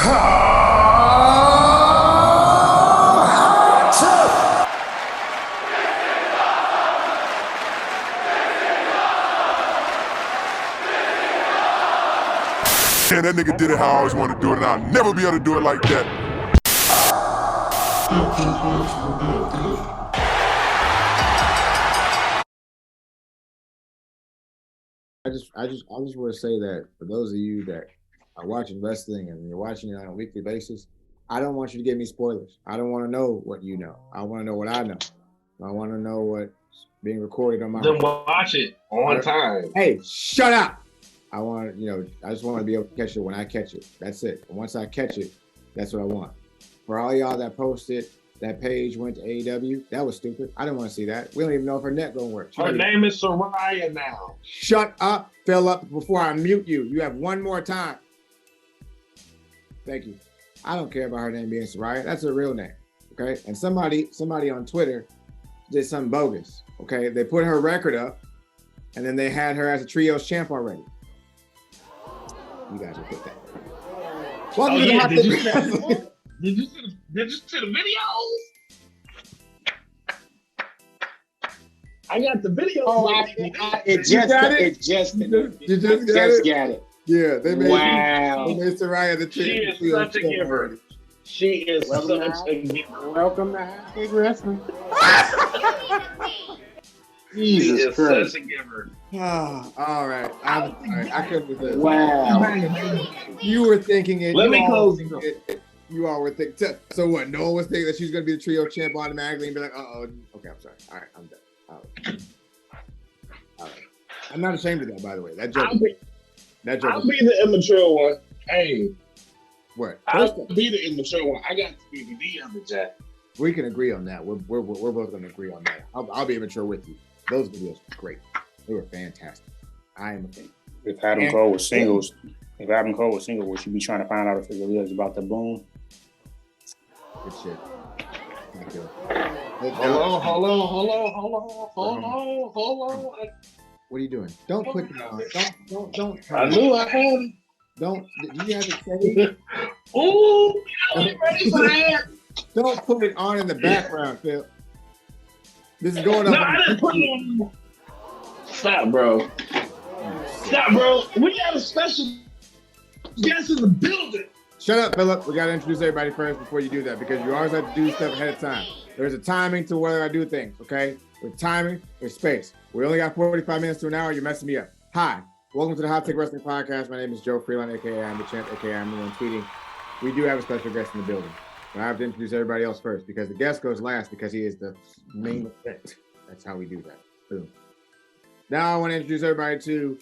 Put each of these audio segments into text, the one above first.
And that nigga did it how I always wanted to do it, and I'll never be able to do it like that. I just want to say that for those of you that are watching wrestling and you're watching it on a weekly basis, I don't want you to give me spoilers. I don't want to know what you know. I want to know what I know. I want to know what's being recorded on my. Then watch it on time. Hey, shut up! I just want to be able to catch it when I catch it. That's it. And once I catch it, that's what I want. For all y'all that posted that Paige went to AEW, that was stupid. I didn't want to see that. We don't even know if her net gonna work. Her name is Soraya now. Shut up, Philip, before I mute you. You have one more time. Thank you. I don't care about her name being Soraya. That's her real name. Okay? And somebody on Twitter did something bogus. Okay? They put her record up, and then they had her as a trios champ already. You guys will put that. Welcome to the Hot Did you see the videos? I got the video. It just got it. Yeah, they made Soraya the champ. She is such a giver. She is such a giver. Welcome to Hot Take Wrestling. Jesus Christ. Such a giver. All right. I couldn't resist. Wow. You were thinking it. Let me close it. You all were thinking. So what? No one was thinking that she's going to be the trio champ automatically and be like, uh-oh. Okay, I'm sorry. All right, I'm done. All right. I'm not ashamed of that, by the way. That joke. I'll be the immature one. Hey. What? I'll be the immature one. I got to be the other Jack. We can agree on that. We're both going to agree on that. I'll be immature with you. Those videos were great. They were fantastic. I am a fan. If Adam Cole was singles, would she be trying to find out if it really is about the boom? Good shit. Hold on. What are you doing? Don't put it on. Don't. I knew I had it. Don't. You have it saved? Ooh, I'm ready for that. Don't put it on in the background, Phil. This is going on. No, I didn't put it on. Stop, bro. We got a special guest in the building. Shut up, Philip. We got to introduce everybody first before you do that because you always have to do stuff ahead of time. There's a timing to whether I do things, okay? With timing, there's space. We only got 45 minutes to an hour. You're messing me up. Hi. Welcome to the Hot Take Wrestling Podcast. My name is Joe Freeland, a.k.a. I'm the champ, a.k.a. I'm the one tweeting. We do have a special guest in the building. But I have to introduce everybody else first because the guest goes last because he is the main event. That's how we do that. Boom. Now I want to introduce everybody to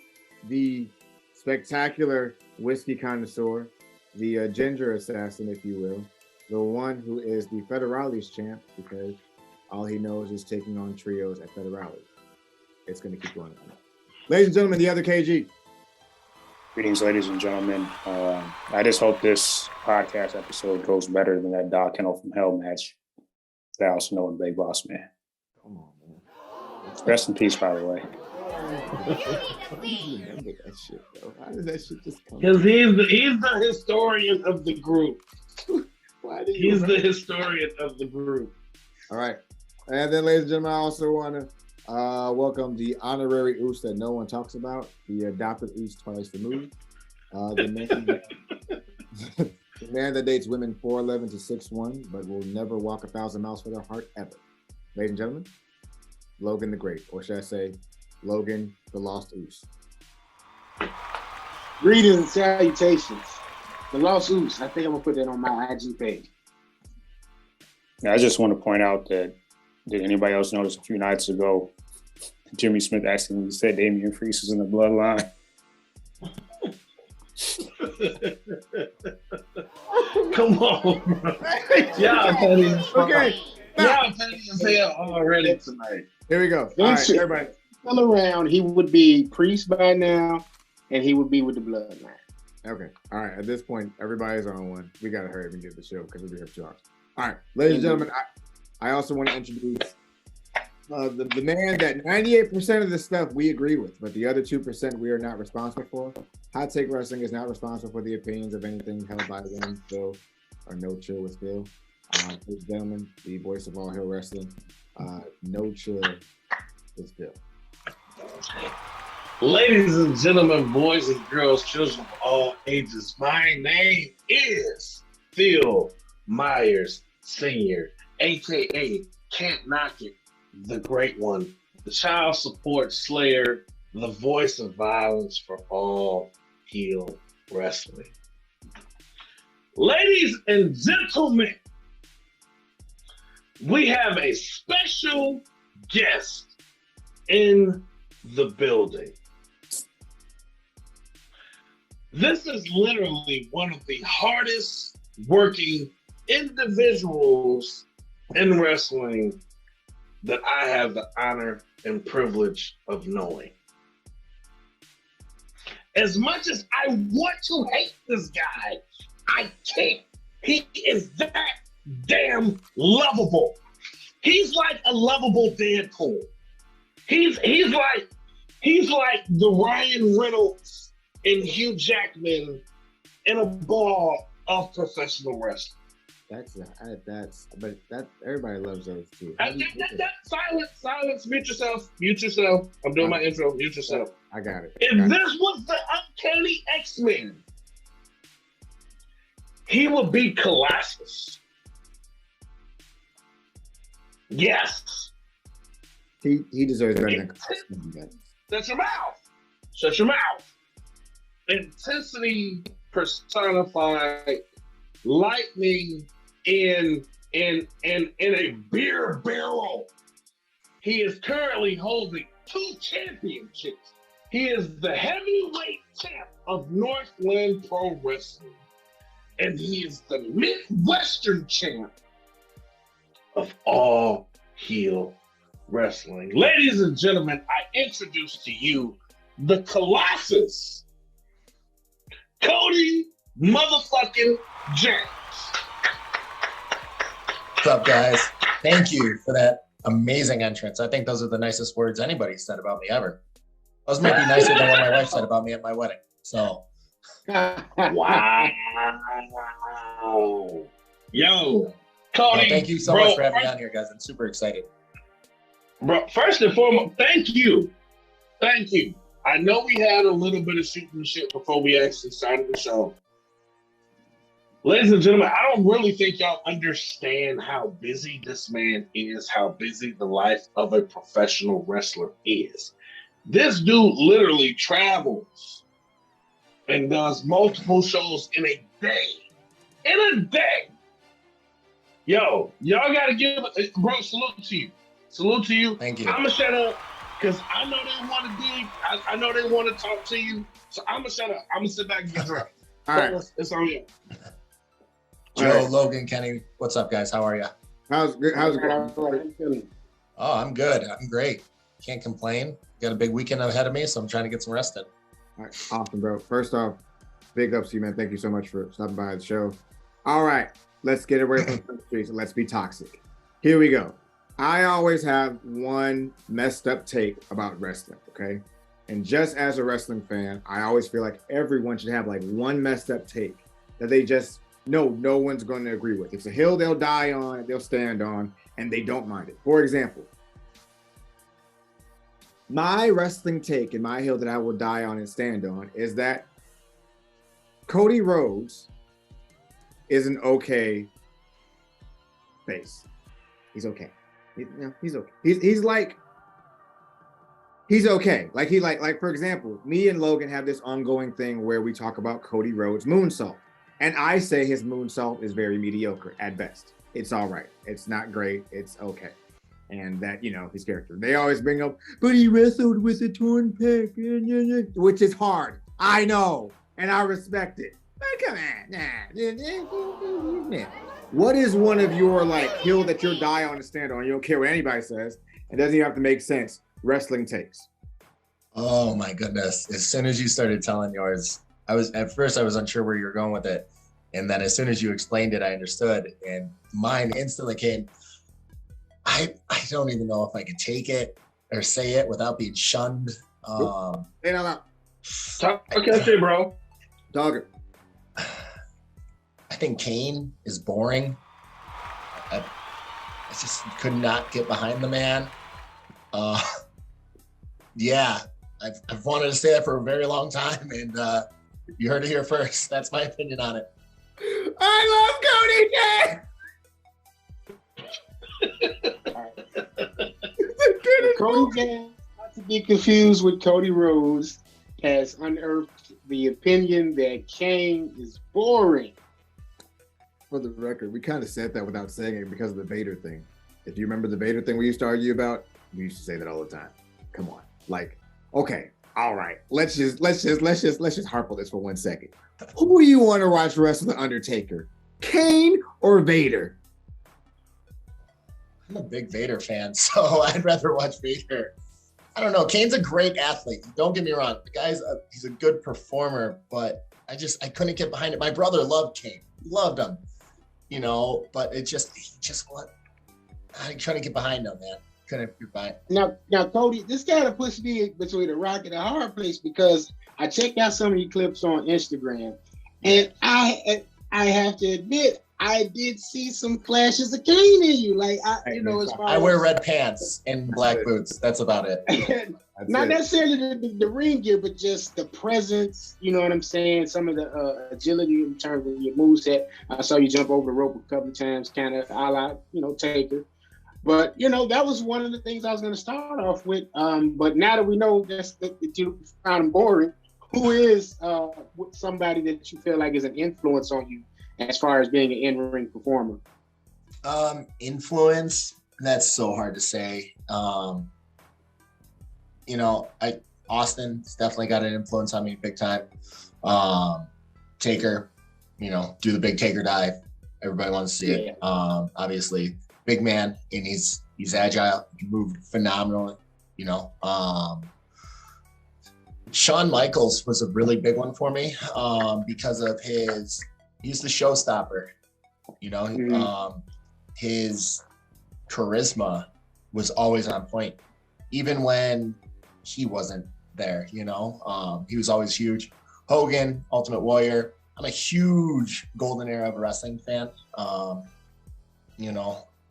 the spectacular whiskey connoisseur, the ginger assassin, if you will, the one who is the Federales champ because all he knows is taking on trios at Federales. It's going to keep going. Ladies and gentlemen, the other KG. Greetings, ladies and gentlemen. I just hope this podcast episode goes better than that Doc Kennel from Hell match. Val Snow and Big Boss Man. Come on, man. Rest in peace, by the way. Remember that shit, though. How did that shit just come? Because he's the historian of the group. He's the historian of the group. All right. And then, ladies and gentlemen, I also want to welcome the honorary Oos that no one talks about, the adopted Oos twice removed, the man that dates women 4'11" to 6'1", but will never walk 1,000 miles for their heart ever. Ladies and gentlemen, Logan the Great, or should I say, Logan the Lost Oos. Greetings and salutations. The Lost Oos. I think I'm gonna put that on my IG page. I just want to point out that did anybody else notice a few nights ago, Jimmy Smith accidentally said Damian Priest was in the bloodline? Come on, bro. Y'all petty as fuck. Okay. Y'all petty as hell already tonight. Here we go. All right, everybody. Still around, he would be Priest by now, and he would be with the bloodline. Okay. All right. At this point, everybody's on one. We got to hurry up and get the show because we'll be here for 2 hours. All right. Ladies and gentlemen, I also want to introduce the man that 98% of the stuff we agree with, but the other 2% we are not responsible for. Hot Take Wrestling is not responsible for the opinions of anything held by them, Phil, or No Chill with Phil. Ladies and gentlemen, the voice of All Hill Wrestling, No Chill with Phil. Ladies and gentlemen, boys and girls, children of all ages, my name is Phil Myers Sr., aka Can't Knock It, the Great One, the child support slayer, the voice of violence for All Heel Wrestling. Ladies and gentlemen, we have a special guest in the building. This is literally one of the hardest working individuals in wrestling that I have the honor and privilege of knowing. As much as I want to hate this guy, I can't. He is that damn lovable. He's like a lovable Deadpool. He's like the Ryan Reynolds and Hugh Jackman in a ball of professional wrestling. But everybody loves those too. Silence, mute yourself. I'm doing my intro, mute yourself. I got it. If this was the Uncanny X-Men, he would be Colossus. Yes. He deserves better than Shut your mouth. Shut your mouth. Intensity personified, lightning in a beer barrel. He is currently holding 2 championships. He is the heavyweight champ of Northland Pro Wrestling. And he is the Midwestern champ of All Heel Wrestling. Ladies and gentlemen, I introduce to you the Colossus, Cody motherfucking James. What's up, guys? Thank you for that amazing entrance. I think those are the nicest words anybody said about me ever. Those might be nicer than what my wife said about me at my wedding. So, wow. Yo, Cody. Thank you so much for having me on here, guys. I'm super excited. Bro, first and foremost, thank you. Thank you. I know we had a little bit of shooting shit before we actually started the show. Ladies and gentlemen, I don't really think y'all understand how busy this man is, how busy the life of a professional wrestler is. This dude literally travels and does multiple shows in a day. In a day. Yo, y'all gotta give it, bro, salute to you. Salute to you. Thank you. I'm gonna shut up because I know they want to dig. I know they want to talk to you. So I'm gonna shut up. I'm gonna sit back and get drunk. All right. It's on you. Joe, Logan, Kenny, what's up, guys? How are you? How's it going? Oh, I'm good. I'm great. Can't complain. Got a big weekend ahead of me, so I'm trying to get some rest in. All right, awesome, bro. First off, big ups to you, man. Thank you so much for stopping by the show. All right, let's get away from the streets and let's be toxic. Here we go. I always have one messed up take about wrestling, okay? And just as a wrestling fan, I always feel like everyone should have like one messed up take that they just know no one's going to agree with. It's a hill they'll die on, they'll stand on, and they don't mind it. For example, my wrestling take and my hill that I will die on and stand on is that Cody Rhodes is an okay face. He's okay. He's okay. He's like, he's okay. Like for example, me and Logan have this ongoing thing where we talk about Cody Rhodes' moonsault. And I say his moonsault is very mediocre at best. It's all right. It's not great. It's okay. And that, his character. They always bring up, but he wrestled with a torn pec, which is hard. I know. And I respect it. But come on. What is one of your hill that you'll die on and stand on? You don't care what anybody says. It doesn't even have to make sense. Wrestling takes. Oh my goodness. As soon as you started telling yours, I was unsure where you were going with it. And then as soon as you explained it, I understood. And mine instantly came, I don't even know if I could take it or say it without being shunned. Say it out loud. Talk that shit, bro. Dog it. I think Kane is boring. I just could not get behind the man. Yeah, I've wanted to say that for a very long time, and you heard it here first. That's my opinion on it. I love Cody J. Cody James, not to be confused with Cody Rhodes, has unearthed the opinion that Kane is boring. For the record, we kind of said that without saying it because of the Vader thing. If you remember the Vader thing we used to argue about, we used to say that all the time. Come on, like, okay, all right, let's just harp on this for 1 second. Who do you want to watch wrestle the Undertaker, Kane or Vader? I'm a big Vader fan, so I'd rather watch Vader. I don't know. Kane's a great athlete. Don't get me wrong. The guy's he's a good performer, but I couldn't get behind it. My brother loved Kane. He loved him, but he just what? I'm trying to get behind him, man. Couldn't get behind. Now, Cody, this kind of puts me between a rock and a hard place because I checked out some of your clips on Instagram, and I have to admit, I did see some flashes of Kane in you. Like, as far I wear red pants and black boots. That's about it. Not necessarily the ring gear, but just the presence. You know what I'm saying? Some of the agility in terms of your moveset. I saw you jump over the rope a couple of times, kind of a la, Taker. But, that was one of the things I was going to start off with. But now that we know that you found him boring, who is somebody that you feel like is an influence on you as far as being an in-ring performer? Influence, that's so hard to say. Austin's definitely got an influence on me big time. Taker, do the big Taker dive. Everybody wants to see it. Obviously, big man, and he's agile. He can move phenomenally. Shawn Michaels was a really big one for me because of he's the showstopper. His charisma was always on point, even when he wasn't there. He was always huge. Hogan, Ultimate Warrior. I'm a huge Golden Era of wrestling fan.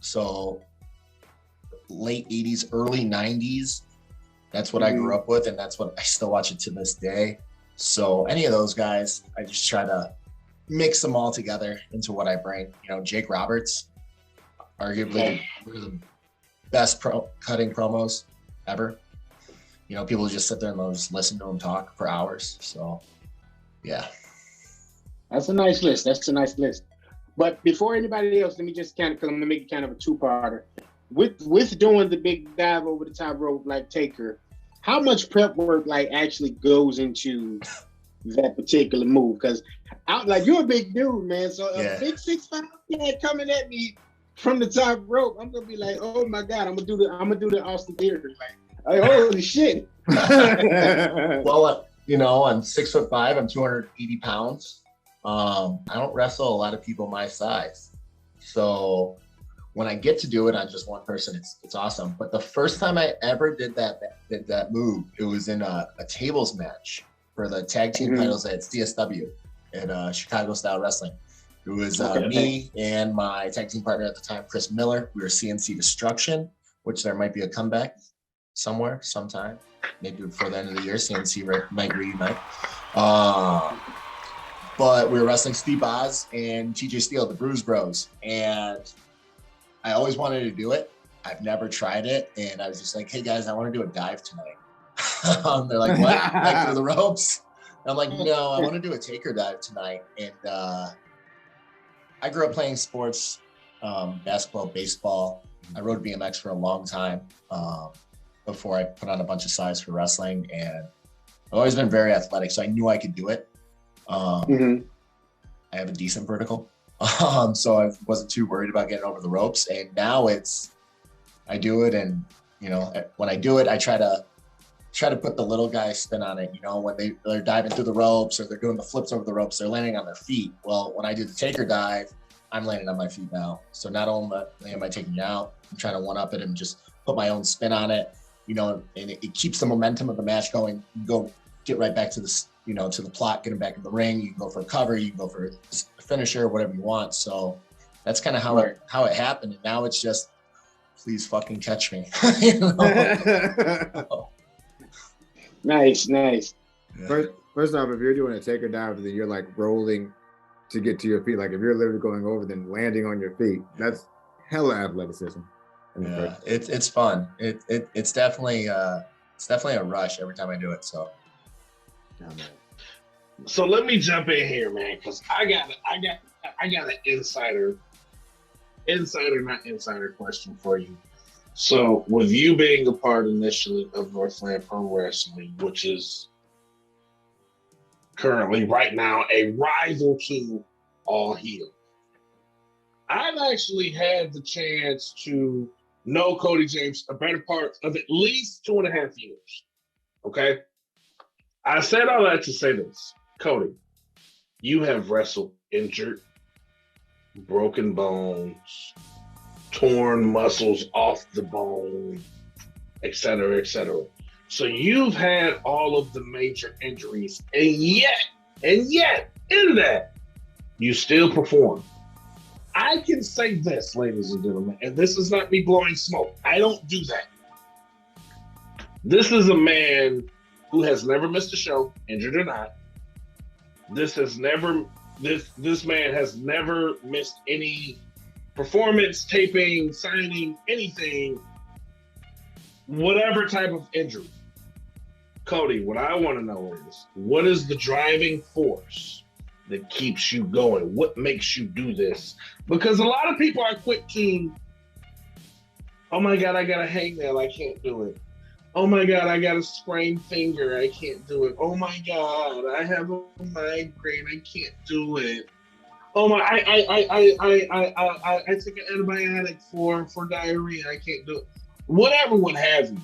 So late 80s, early 90s. That's what I grew up with, and that's what I still watch it to this day. So any of those guys, I just try to mix them all together into what I bring. Jake Roberts, arguably one of the best cutting promos ever. People just sit there and they'll just listen to him talk for hours. So, yeah. That's a nice list. But before anybody else, let me just because I'm going to make it kind of a two-parter. With doing the big dive over the top rope like Taker, how much prep work actually goes into that particular move? Because you're a big dude, man. So a big 6'5" guy coming at me from the top rope, I'm gonna be like, oh my God, I'm gonna do the Austin Theater. Holy shit. Well, I'm 6'5", I'm 280 pounds. I don't wrestle a lot of people my size. So when I get to do it on just one person, it's awesome. But the first time I ever did that move, it was in a tables match for the tag team titles at CSW at Chicago Style Wrestling. It was me and my tag team partner at the time, Chris Miller. We were CNC Destruction, which there might be a comeback somewhere, sometime, maybe before the end of the year. CNC might reunite. But we were wrestling Steve Oz and TJ Steele, the Bruise Bros. And I always wanted to do it. I've never tried it. And I was just like, hey guys, I want to do a dive tonight. They're like, what? Back through the ropes? And I'm like, no, I want to do a Taker dive tonight. And I grew up playing sports, basketball, baseball. I rode BMX for a long time before I put on a bunch of size for wrestling. And I've always been very athletic, so I knew I could do it. I have a decent vertical. So I wasn't too worried about getting over the ropes. And now I do it. And, when I do it, I try to put the little guy spin on it. When they're diving through the ropes or they're doing the flips over the ropes, they're landing on their feet. Well, when I do the Taker dive, I'm landing on my feet now. So not only am I taking you out, I'm trying to one-up it and just put my own spin on it, and it keeps the momentum of the match going. You go get right back to this, to the plot, get him back in the ring. You can go for a cover, you can go for a finisher, whatever you want. So that's kind of how it happened. And now it's just, please fucking catch me. Nice. Yeah. First off, if you're doing a taker dive, then you're like rolling to get to your feet. Like if you're literally going over, then landing on your feet. That's hella athleticism. Yeah, it's fun. It's definitely a rush every time I do it. So. So let me jump in here, man, because I got an insider question for you. So with you being a part initially of Northland Pro Wrestling, which is currently right now a rival to All Heel, I've actually had the chance to know Cody James a better part of at least 2.5 years. Okay? I said all that to say this. Cody, you have wrestled injured, broken bones, torn muscles off the bone, et cetera, et cetera. So you've had all of the major injuries, and yet, in that, you still perform. I can say this, ladies and gentlemen, and this is not me blowing smoke. I don't do that. This is a man who has never missed a show, injured or not. This man has never missed any performance, taping, signing, anything, whatever type of injury. Cody, what I want to know is, what is the driving force that keeps you going? What makes you do this? Because a lot of people are quick to, oh my God, I got a hangnail, I can't do it. Oh my God, I got a sprained finger, I can't do it. Oh my God, I have a migraine, I can't do it. Oh my, I took an antibiotic for diarrhea, I can't do it. Whatever, what have you.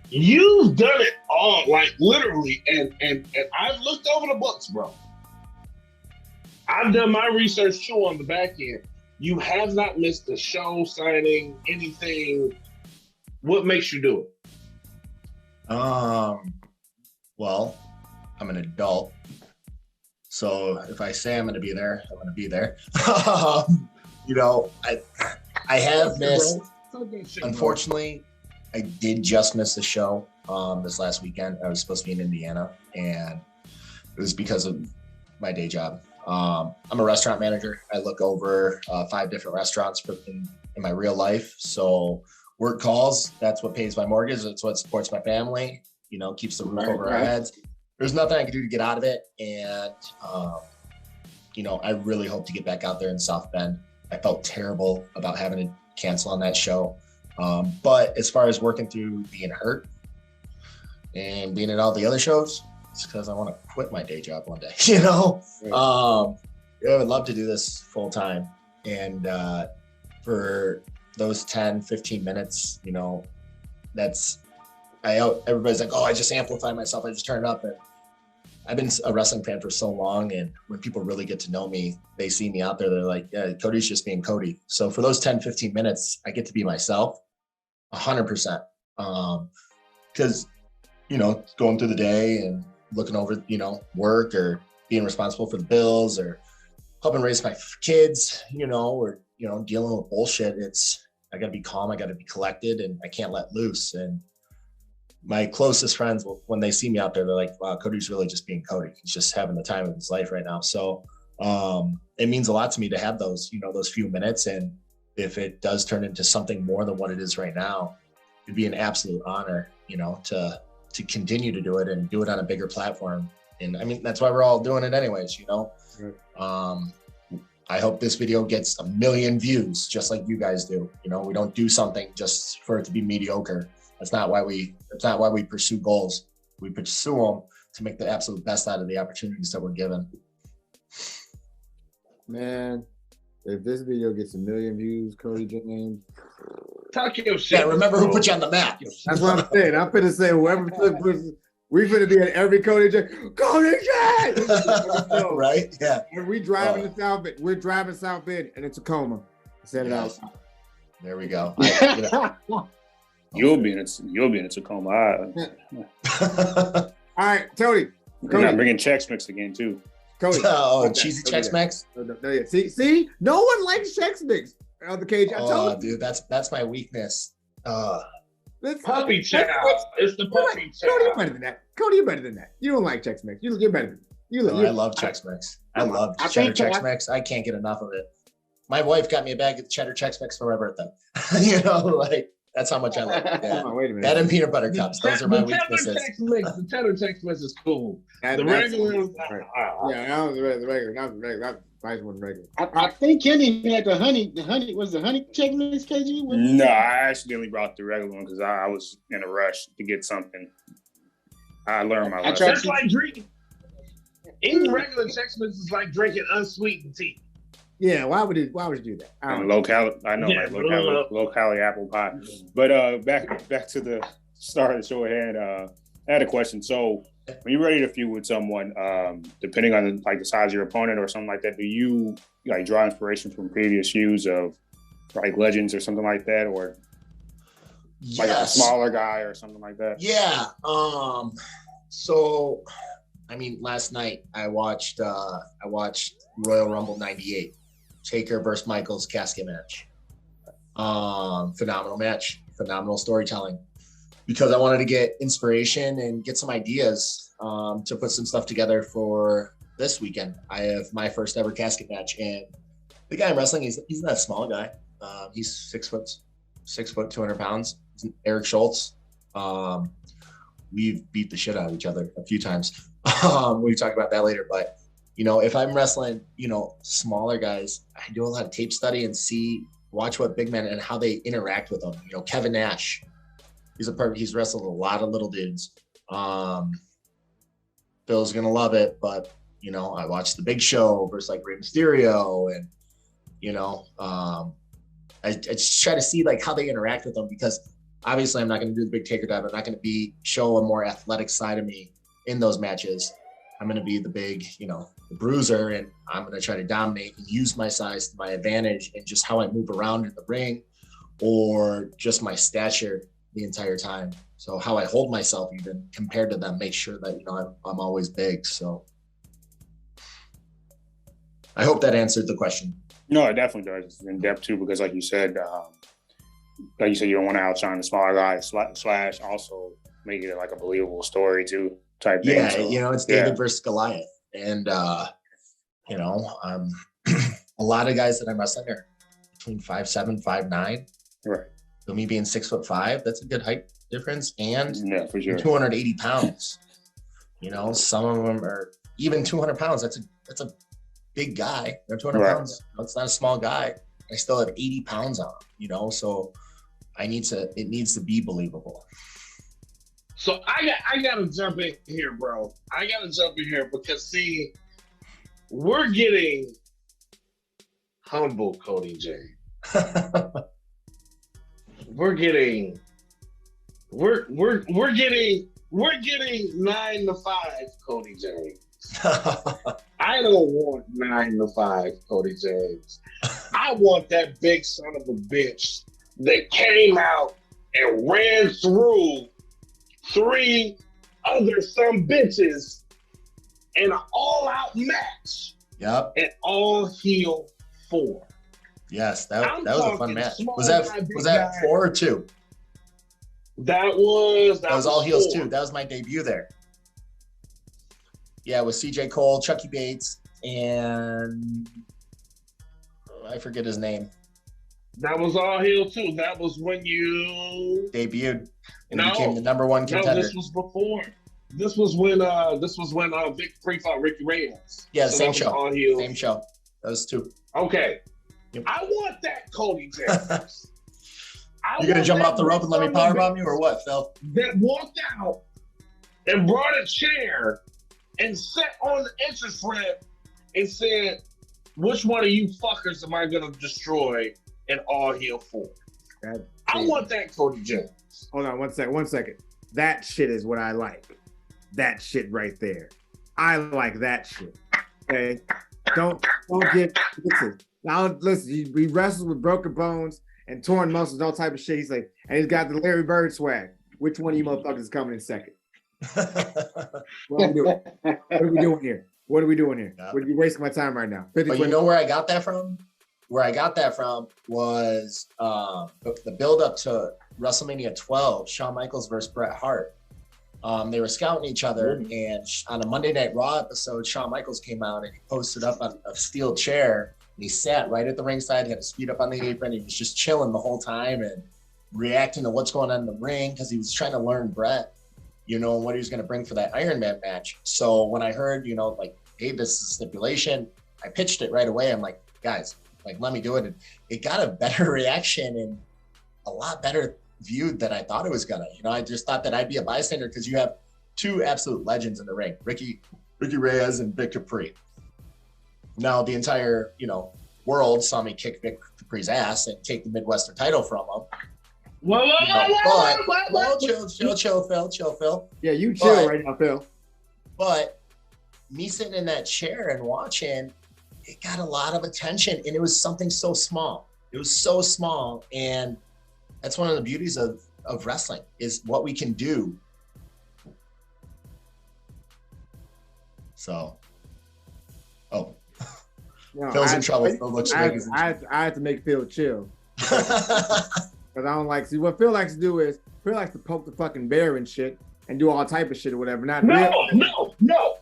You've done it all, like literally, and I've looked over the books, bro. I've done my research too on the back end. You have not missed a show, signing, anything. What makes you do it? Well, I'm an adult. So if I say I'm going to be there, I'm going to be there. I have missed, unfortunately, I did just miss the show this last weekend. I was supposed to be in Indiana, and it was because of my day job. I'm a restaurant manager. I look over 5 different restaurants in my real life. So work calls, that's what pays my mortgage. That's what supports my family, keeps the roof over our heads. There's nothing I can do to get out of it. And, I really hope to get back out there in South Bend. I felt terrible about having to cancel on that show. But as far as working through being hurt and being at all the other shows, it's because I want to quit my day job one day, Right. I would love to do this full time. And for those 10, 15 minutes, everybody's like, oh, I just amplify myself. I just turn it up. And I've been a wrestling fan for so long. And when people really get to know me, they see me out there. They're like, yeah, Cody's just being Cody. So for those 10, 15 minutes, I get to be myself 100%. Because, going through the day and looking over, work or being responsible for the bills or helping raise my kids, or, dealing with bullshit. I got to be calm. I got to be collected, and I can't let loose. And my closest friends, when they see me out there, they're like, wow, Cody's really just being Cody. He's just having the time of his life right now. So it means a lot to me to have those, those few minutes. And if it does turn into something more than what it is right now, it'd be an absolute honor, to continue to do it and do it on a bigger platform. And I mean, that's why we're all doing it anyways, Right. I hope this video gets 1 million views, just like you guys do. We don't do something just for it to be mediocre. That's not why we pursue goals. We pursue them to make the absolute best out of the opportunities that we're given. Man, if this video gets 1 million views, Cody James. Talk your shit. Yeah, remember who put you on the map. That's what I'm saying. I'm finna say whoever We finna be at every Cody J. Cody J! Right? Yeah. And we driving to South Bend. We're driving South Bend and in Tacoma. Said it Yes. out. There we go. You'll be in a Tacoma. All right, Cody. We're not bringing Chex Mix again too. Cody. Oh, cheesy Chex Mix. No, see, no one likes Chex Mix on the cage. I told you. Dude, that's my weakness. Puppy chow. It's the puppy chow. Cody, you're better than that. Cody, you're better than that. You don't like Chex Mix. You're better than that. I love Chex Mix. I love cheddar Chex Mix. I can't get enough of it. My wife got me a bag of cheddar Chex Mix for my birthday. Like that's how much I love it. Yeah. Wait a minute. That and peanut butter cups. Those are my weaknesses. The cheddar Chex Mix is cool. The regular was yeah, that was the regular. That was the regular. That was the nice one, regular. I think Kenny had the honey was the honey Chex Mix, KG? No, I accidentally brought the regular one because I was in a rush to get something. I learned my lesson. That's like drinking. Eating regular Chex Mix is like drinking unsweetened tea. Yeah, why would you do that? I don't know. Low calorie apple pie. But back to the start of the show at hand. I had a question. So when you're ready to feud with someone, depending on like the size of your opponent or something like that, do you like draw inspiration from previous feuds of like legends or something like that, or like a smaller guy or something like that? Yeah. So, I mean, last night I watched Royal Rumble '98, Taker versus Michaels casket match. Phenomenal match, phenomenal storytelling. Because I wanted to get inspiration and get some ideas to put some stuff together for this weekend. I have my first ever casket match, and the guy I'm wrestling, he's not a small guy. He's 6 foot, 200 pounds. He's Eric Schultz. We've beat the shit out of each other a few times. We talk about that later, but you know, if I'm wrestling, you know, smaller guys, I do a lot of tape study and watch what big men and how they interact with them. You know, Kevin Nash, he's wrestled a lot of little dudes. Bill's gonna love it, but you know, I watched the Big Show versus like Rey Mysterio, and you know, I just try to see like how they interact with them, because obviously I'm not going to do the big taker dive. I'm not going to show a more athletic side of me in those matches. I'm going to be the big, you know, the bruiser, and I'm going to try to dominate and use my size to my advantage and just how I move around in the ring, or just my stature the entire time. So how I hold myself even compared to them, make sure that, you know, I'm always big. So I hope that answered the question. No, it definitely does. It's in depth too, because like you said, you don't want to outshine the smaller guy slash also make it like a believable story too type thing. Yeah, So, you know, it's David versus Goliath, and you know, a lot of guys that I'm wrestling are between 5'7", 5'9". Right. So me being 6'5", that's a good height difference, and yeah, for sure, 280 pounds. You know, some of them are even 200 pounds. That's a big guy. They're 200 pounds. You know, it's not a small guy. I still have 80 pounds on them, you know, so it needs to be believable. So I gotta jump in here, bro. I gotta jump in here because see, we're getting humble, Cody J. we're getting 9 to 5, Cody J. I don't want 9 to 5, Cody James. I want that big son of a bitch that came out and ran through 3 other some bitches in an all-out match. Yep. And all heel 4. Yes, that was a fun match. Was that guy. 4 or 2? That was all heels 4. too. That was my debut there. Yeah, it was CJ Cole, Chucky Bates, and I forget his name. That was all heel too. That was when you debuted and became the #1 contender. No, this was before. This was when Vic Free fought Ricky Reyes. Yeah, so same show. All heel. Same show. That was 2. Okay. Yep. I want that Cody James. You gonna jump off the rope and let me powerbomb you, or what, Phil? That walked out and brought a chair and sat on the entrance ramp and said, "Which one of you fuckers am I gonna destroy in all heel 4?" I want that Cody James. Hold on, one second. That shit is what I like. that shit right there. I like that shit. Okay, don't get listen. Now listen, we wrestled with broken bones and torn muscles, all type of shit. He's like, and he's got the Larry Bird swag. Which one of you motherfuckers is coming in second? What are we doing? What are we doing here? What are we doing here? Yeah. We're wasting my time right now. 50, But you know where I got that from? Where I got that from was the build up to WrestleMania 12, Shawn Michaels versus Bret Hart. They were scouting each other, and on a Monday Night Raw episode, Shawn Michaels came out and he posted up on a steel chair, and he sat right at the ringside, he had his feet up on the apron, he was just chilling the whole time and reacting to what's going on in the ring because he was trying to learn Bret, you know, what he was going to bring for that Iron Man match. So when I heard, you know, like, hey, this is a stipulation, I pitched it right away. I'm like, guys, like, let me do it. And it got a better reaction and a lot better viewed than I thought it was gonna. You know, I just thought that I'd be a bystander because you have two absolute legends in the ring, Ricky Reyes and Vic Capri. Now the entire, you know, world saw me kick Vic Capri's ass and take the Midwestern title from him. Chill, Phil. Yeah, you chill right now, Phil. But me sitting in that chair and watching, it got a lot of attention, and it was something so small. It was so small, and that's one of the beauties of wrestling is what we can do. So, no, Phil's in trouble. Phil looks like he's in trouble. I had to make Phil chill. Because I don't like, see, what Phil likes to do is, Phil likes to poke the fucking bear and shit and do all type of shit or whatever. Not No.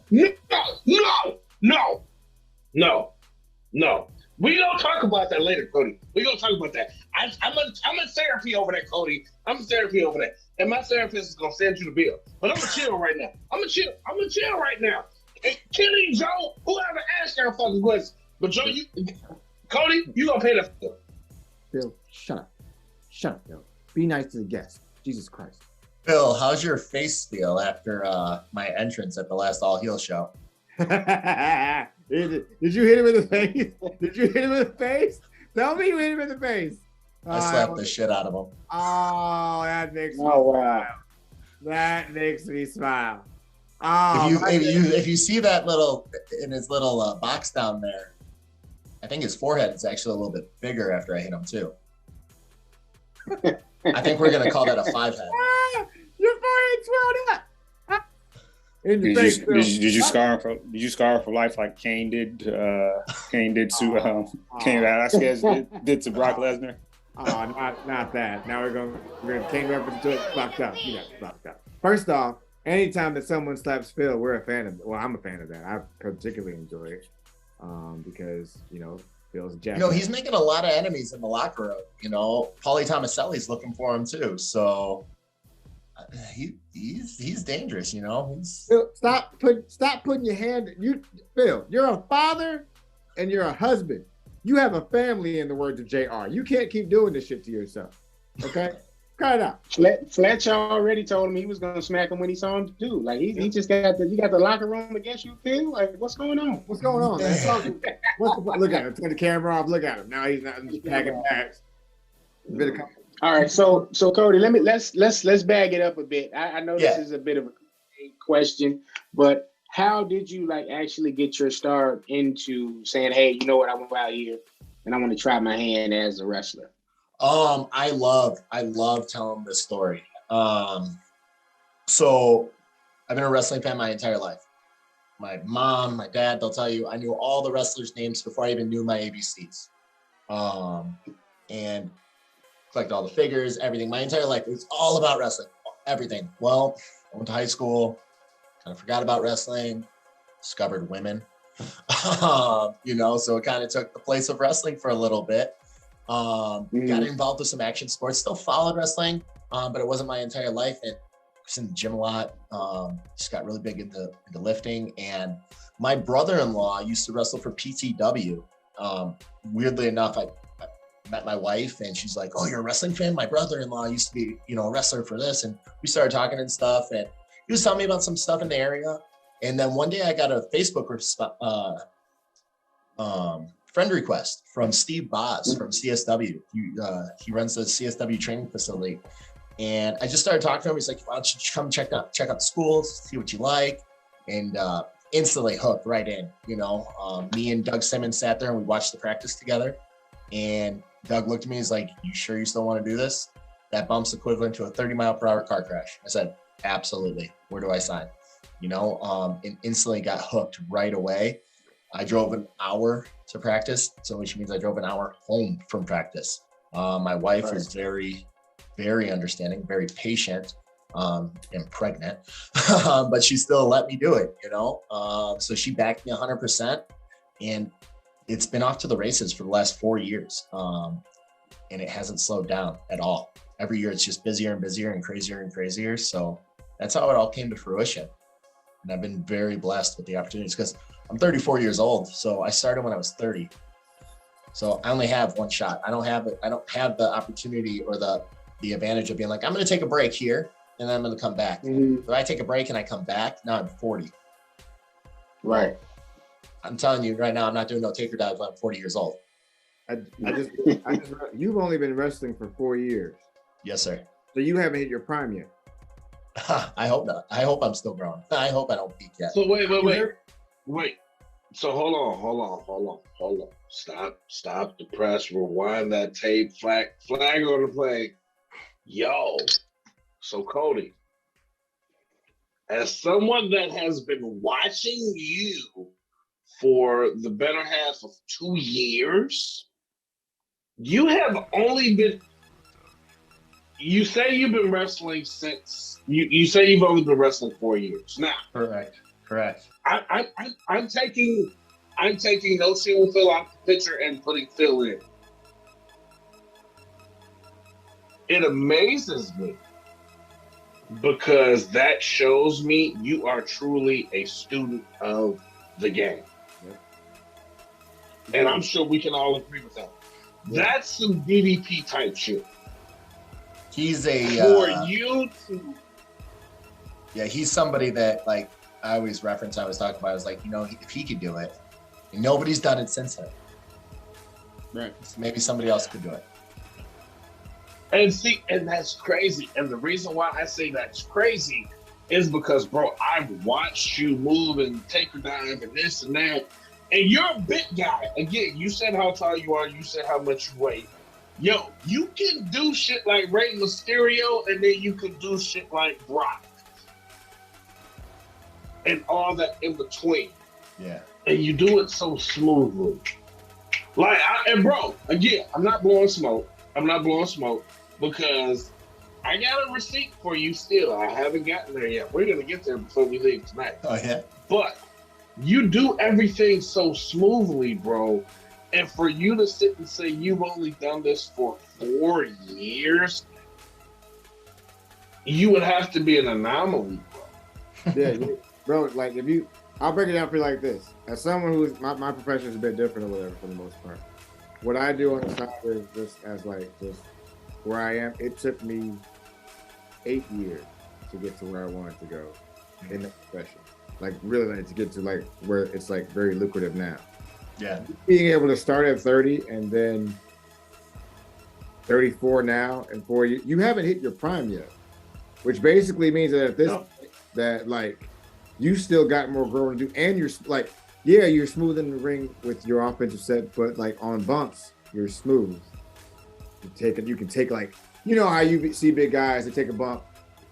We gonna talk about that later, Cody. We gonna talk about that. I'm in therapy over that, Cody. I'm in therapy over that. And my therapist is gonna send you the bill. But I'm gonna chill right now. I'm gonna chill right now. And Kenny, Joe, whoever asked our fucking questions. But Joe, Cody, you gonna pay that bill. Phil, shut up. Shut up, Phil. Be nice to the guests. Jesus Christ. Phil, how's your face feel after my entrance at the last All Heel show? Did you hit him in the face? Did you hit him in the face? Tell me you hit him in the face. I slapped the shit out of him. Oh, that makes me wow. That makes me smile. Oh, if you see that little in his little box down there, I think his forehead is actually a little bit bigger after I hit him too. I think we're gonna call that a 5 head. Your forehead swelled up. In your face, did you scar him for life like Kane did? Kane did to Kane Velasquez did to Brock Lesnar. Oh, not that. Now we're gonna Kane reference to it. Fucked up. You got fucked up. First off, anytime that someone slaps Phil, we're a fan of. Well, I'm a fan of that. I particularly enjoy it because you know Phil's jacked. You know, he's making a lot of enemies in the locker room. You know, Paulie Tomaselli's looking for him too. So he's dangerous. You know, Phil, stop putting your hand. Phil, you're a father and you're a husband. You have a family, in the words of JR. You can't keep doing this shit to yourself. Okay? Cut it out. Fletcher already told him he was gonna smack him when he saw him too. Like he just got you got the locker room against you, Phil. Like what's going on? What's going on, man? Look at him. Turn the camera off. Look at him. Now he's not just packing bags. All right, so Cody, let's bag it up a bit. I know this is a bit of a question, but how did you like actually get your start into saying, hey, you know what, I want out here and I want to try my hand as a wrestler? I love telling this story. So I've been a wrestling fan my entire life. My mom, my dad, they'll tell you I knew all the wrestlers' names before I even knew my ABCs. And collect all the figures, everything. My entire life, it was all about wrestling, everything. Well, I went to high school, kind of forgot about wrestling, discovered women, you know, so it kind of took the place of wrestling for a little bit. Got involved with some action sports, still followed wrestling, but it wasn't my entire life. And I was in the gym a lot, just got really big into lifting. And my brother-in-law used to wrestle for PTW. Weirdly enough, I met my wife and she's like, oh, you're a wrestling fan? My brother-in-law used to be, you know, a wrestler for this. And we started talking and stuff. And he was telling me about some stuff in the area. And then one day I got a Facebook friend request from Steve Boz from CSW. He runs the CSW training facility. And I just started talking to him. He's like, why don't you come check out the schools, see what you like. And instantly hooked right in, you know. Me and Doug Simmons sat there and we watched the practice together. And Doug looked at me, he's like, you sure you still want to do this? That bump's equivalent to a 30-mile-per-hour car crash. I said, absolutely. Where do I sign? You know, and instantly got hooked right away. I drove an hour to practice, so which means I drove an hour home from practice. My wife was very, very understanding, very patient, and pregnant, but she still let me do it, you know? So she backed me 100%, and it's been off to the races for the last 4 years, and it hasn't slowed down at all. Every year it's just busier and busier and crazier. So that's how it all came to fruition. And I've been very blessed with the opportunities because I'm 34 years old. So I started when I was 30. So I only have one shot. I don't have the opportunity or the advantage of being like, I'm going to take a break here and then I'm going to come back. If I take a break and I come back, now I'm 40. Right. I'm telling you right now, I'm not doing no taker dives when I'm 40 years old. You've only been wrestling for 4 years. Yes, sir. So you haven't hit your prime yet. I hope not. I hope I'm still growing. I hope I don't peak yet. So wait. So hold on. Stop the press, rewind that tape, flag on the play. Yo, so Cody, as someone that has been watching you for the better half of 2 years, you have only been, you say you've been wrestling since, you say you've only been wrestling 4 years. Now, Correct. I'm taking no single Phil out the picture and putting Phil in. It amazes me because that shows me you are truly a student of the game. Yep. And I'm sure we can all agree with that. Yep. That's some DDP type shit. He's a for you to. Yeah, he's somebody that, like, I always reference. I was talking about. I was like, you know, if he could do it, and nobody's done it since him. Right. So maybe somebody else could do it. And see, and that's crazy. And the reason why I say that's crazy is because, bro, I've watched you move and take a dive and this and that. And you're a big guy. Again, you said how tall you are. You said how much you weigh. Yo, you can do shit like Rey Mysterio, and then you can do shit like Brock. And all that in between. Yeah. And you do it so smoothly. Like, and bro, again, I'm not blowing smoke because I got a receipt for you still. I haven't gotten there yet. We're going to get there before we leave tonight. Oh, yeah? But you do everything so smoothly, bro. And for you to sit and say you've only done this for 4 years, you would have to be an anomaly, bro. Yeah, bro, like I'll break it down for you like this. As someone who's, my profession is a bit different or whatever for the most part. What I do on the side is just as like, just where I am, it took me 8 years to get to where I wanted to go in the profession. Like really like to get to like where it's like very lucrative now. Yeah. Being able to start at 30 and then 34 now and 4 years, you haven't hit your prime yet. Which basically means that at this point, that like you still got more growing to do, and you're like, yeah, you're smooth in the ring with your offensive set, but like on bumps, you're smooth. You can take like, you know how you see big guys that take a bump,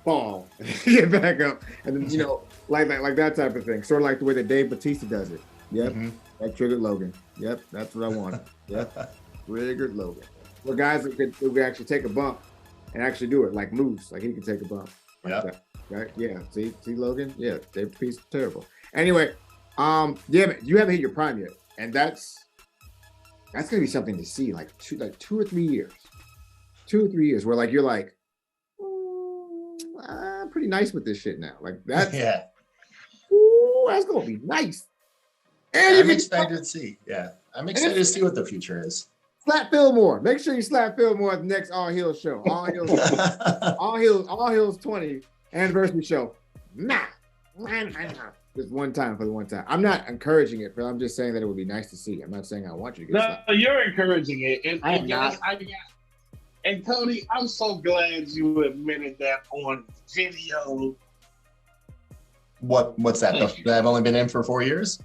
fall, get back up, and then you know like that type of thing. Sort of like the way that Dave Bautista does it. Yep, that triggered Logan. Yep, that's what I wanted. Yep, triggered Logan. For guys who could actually take a bump and actually do it, like Moose, like he can take a bump. Like that. Right? Yeah. See Logan? Yeah. Dave Bautista's terrible. Anyway, yeah, man, you haven't hit your prime yet. And that's gonna be something to see, like 2 or 3 years. 2 or 3 years where like you're like, I'm pretty nice with this shit now. Like that's Yeah. Ooh, that's gonna be nice. And I'm excited to see. Yeah. I'm excited to see what the future is. Slap Fillmore. Make sure you slap Fillmore at the next All Hills show. All Hills 20 anniversary show. Just one time for the one time. I'm not encouraging it, but I'm just saying that it would be nice to see. I'm not saying I want you to get slapped. No, you're encouraging it. And I am not. And Cody, I'm so glad you admitted that on video. What's that? That I've only been in for 4 years?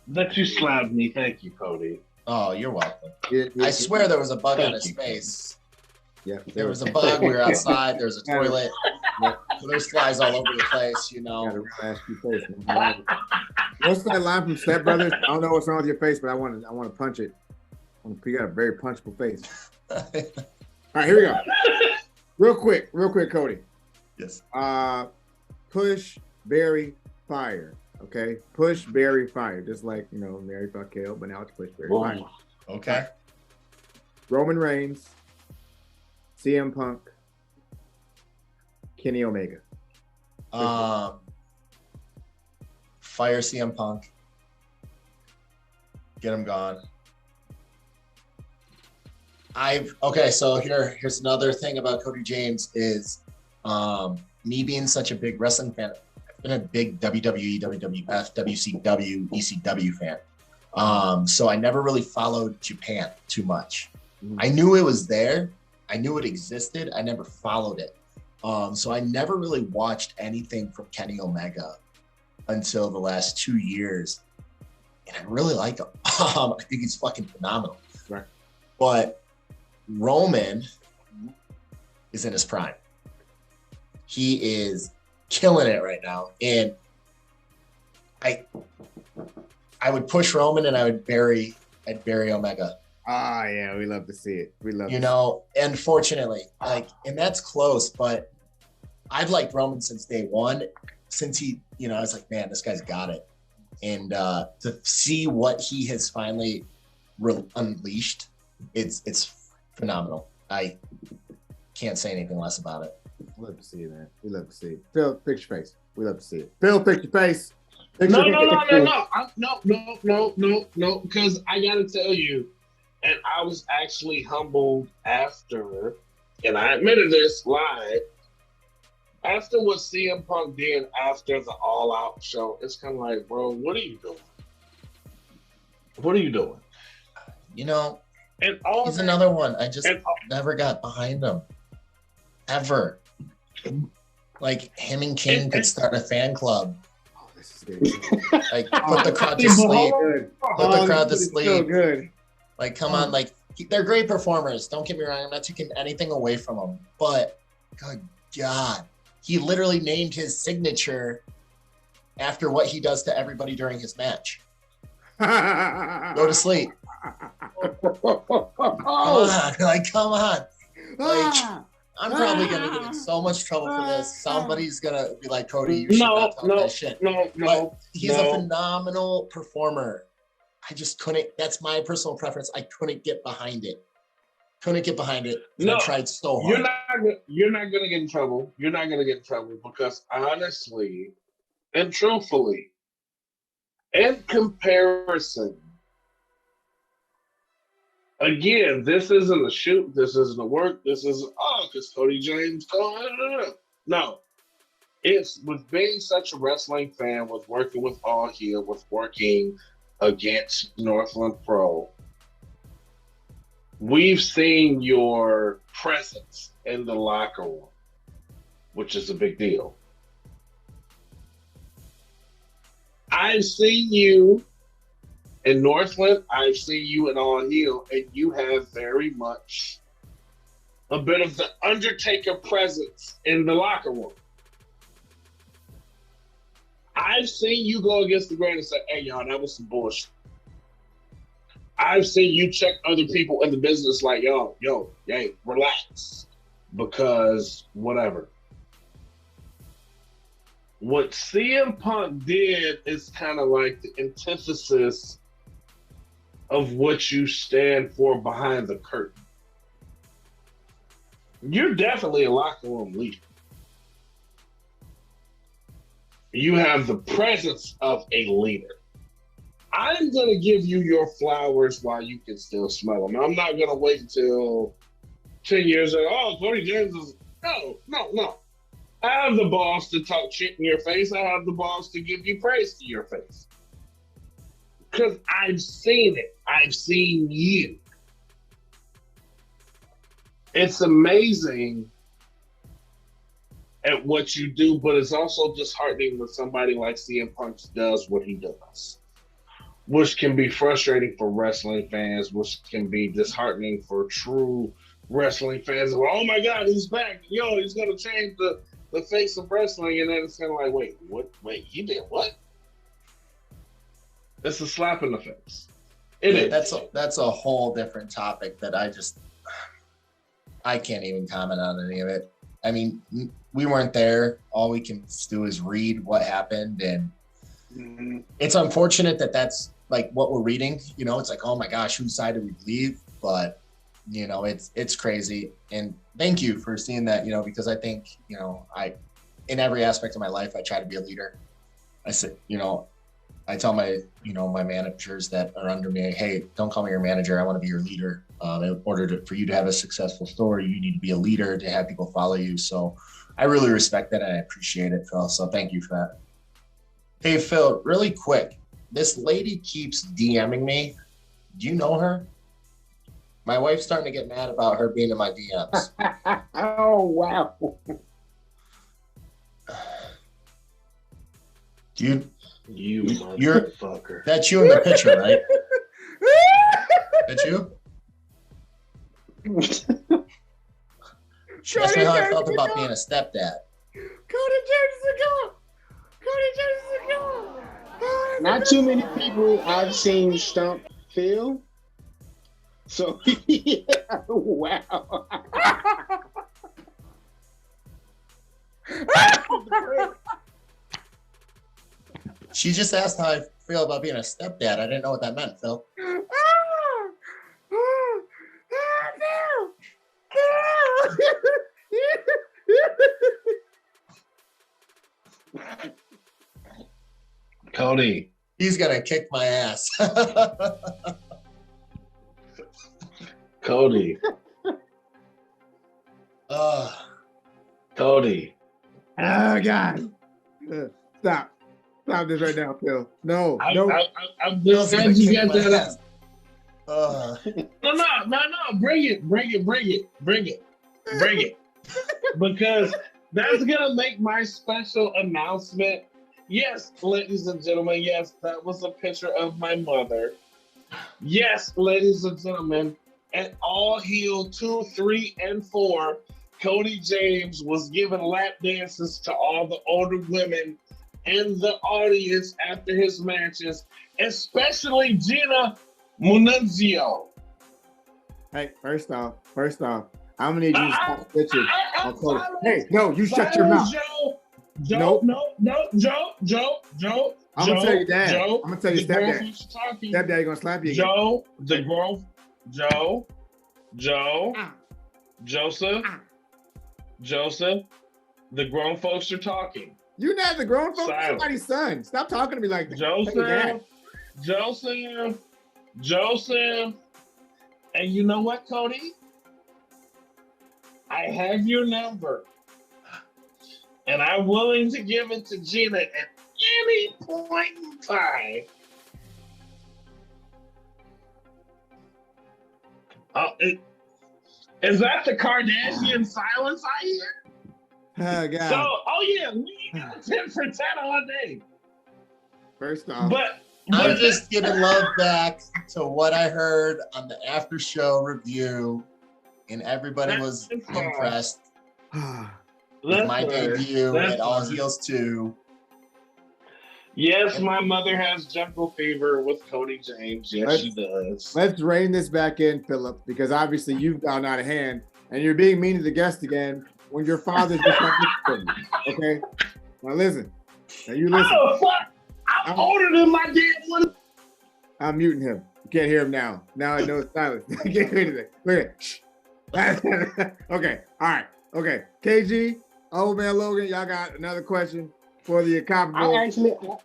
That you slapped me. Thank you, Cody. Oh, you're welcome. I swear there was a bug on his face. Yeah, there was a bug. We were outside. There was a toilet. There's flies all over the place, you know. What's that line from Step Brothers? I don't know what's wrong with your face, but I want to punch it. You got a very punchable face. All right, here we go. Real quick, Cody. Yes. Push, Barry, fire. Okay, push, Barry, fire. Just like Mary fuck kill, but now it's push, Barry, fire. Okay. Roman Reigns, CM Punk, Kenny Omega. Fire CM Punk. Get him gone. So here's another thing about Cody James is me being such a big wrestling fan. I've been a big WWE, WWF, WCW, ECW fan. So I never really followed Japan too much. I knew it was there. I knew it existed. I never followed it. So I never really watched anything from Kenny Omega until the last 2 years. And I really like him. I think he's fucking phenomenal. Right. But Roman is in his prime. He is killing it right now. And I would push Roman and I'd bury Omega. Ah, yeah, we love to see it. Unfortunately, and that's close, but I've liked Roman since day one. Since he, I was like, man, this guy's got it. And to see what he has finally unleashed, it's phenomenal. I can't say anything less about it. We love to see it, man. We love to see it. Phil, fix your face. We love to see it. Phil, fix your face. No. Because I got to tell you, and I was actually humbled after, and I admitted this live, after what CM Punk did after the All Out show, it's kind of like, bro, what are you doing? What are you doing? He's another one. I just never got behind him. Ever. Like, him and King could start a fan club. Oh, this is good. Like, put the crowd to sleep. Put the crowd to sleep. So good. Like, come on. Like, they're great performers. Don't get me wrong. I'm not taking anything away from them. But, good God. He literally named his signature after what he does to everybody during his match. Go to sleep. Come on. Like, I'm probably going to get in so much trouble for this. Somebody's going to be like, Cody, you should not talk that shit. No. He's a phenomenal performer. I just couldn't. That's my personal preference. I couldn't get behind it. I tried so hard. You're not going to get in trouble. You're not going to get in trouble because honestly and truthfully, in comparison, again, this isn't a shoot. This isn't a work. This isn't, because Cody James. No. It's with being such a wrestling fan, with working with All Heel, with working against Northland Pro. We've seen your presence in the locker room, which is a big deal. I've seen you in Northland, I've seen you in All Heel, and you have very much a bit of the Undertaker presence in the locker room. I've seen you go against the grain and say, hey, y'all, that was some bullshit. I've seen you check other people in the business like, hey, relax, because whatever. What CM Punk did is kind of like the antithesis of what you stand for behind the curtain. You're definitely a locker room leader. You have the presence of a leader. I'm going to give you your flowers while you can still smell them. I'm not going to wait until 10 years and, Cody James is, no. I have the balls to talk shit in your face. I have the balls to give you praise to your face. Because I've seen it. I've seen you. It's amazing at what you do, but it's also disheartening when somebody like CM Punk does what he does, which can be frustrating for wrestling fans, which can be disheartening for true wrestling fans. Well, oh my God, he's back! Yo, he's gonna change the face of wrestling, and then it's kind of like, wait, what? Wait, he did what? It's a slap in the face. It is. That's a whole different topic that I can't even comment on any of it. I mean, we weren't there. All we can do is read what happened, and it's unfortunate that that's like what we're reading. You know, it's like, oh my gosh, whose side do we believe? But you know, it's crazy. And thank you for seeing that. You know, because I think, you know, in every aspect of my life, I try to be a leader. I said, you know, I tell my managers that are under me, hey, don't call me your manager. I want to be your leader. In order for you to have a successful story, you need to be a leader to have people follow you. So I really respect that and I appreciate it, Phil. So thank you for that. Hey, Phil, really quick. This lady keeps DMing me. Do you know her? My wife's starting to get mad about her being in my DMs. Oh, wow. You motherfucker. That's you in the picture, right? That's you? She asked me how I felt about being a stepdad. Cody James is a go. Not too many people I've seen stump Phil. So, yeah, wow. She just asked how I feel about being a stepdad. I didn't know what that meant, Phil. Cody. He's gonna kick my ass. Cody. Cody. Oh God. Stop this right now, Phil. No. I'm just glad you got that up. No. Bring it. Because that's gonna make my special announcement. Yes, ladies and gentlemen, yes, that was a picture of my mother. Yes, ladies and gentlemen, at All Heel 2, 3, and 4, Cody James was giving lap dances to all the older women in the audience after his matches, especially Gina Mununzio. Hey, first off, I'm gonna need you to stop bitching on Cody. Hey, no, you shut your mouth. Joe. I'm gonna tell you that. Joe, I'm gonna tell you stepdad. Stepdaddy gonna slap you again. Joseph, the grown folks are talking. You're not the grown folks. Somebody's son. Stop talking to me like that. Joseph. And you know what, Cody? I have your number. And I'm willing to give it to Gina at any point in time. Is that the Kardashian silence I hear? Oh, God. So, we got 10 for 10 all day. First off. But I'm just giving love back to what I heard on the after show review, and everybody was impressed with my debut at All Heels 2. Yes, my mother has jungle fever with Cody James. Yes, she does. Let's rein this back in, Philip, because obviously you've gone out of hand, and you're being mean to the guest again when your father's just not listening. Okay? Now listen. Now you listen. Oh, fuck! I'm older than my dad one. I'm muting him. You can't hear him now. Now I know it's silence. I can't hear anything. Look at it. Okay. All right. Okay. KG, Old Man Logan, y'all got another question for the incomparable.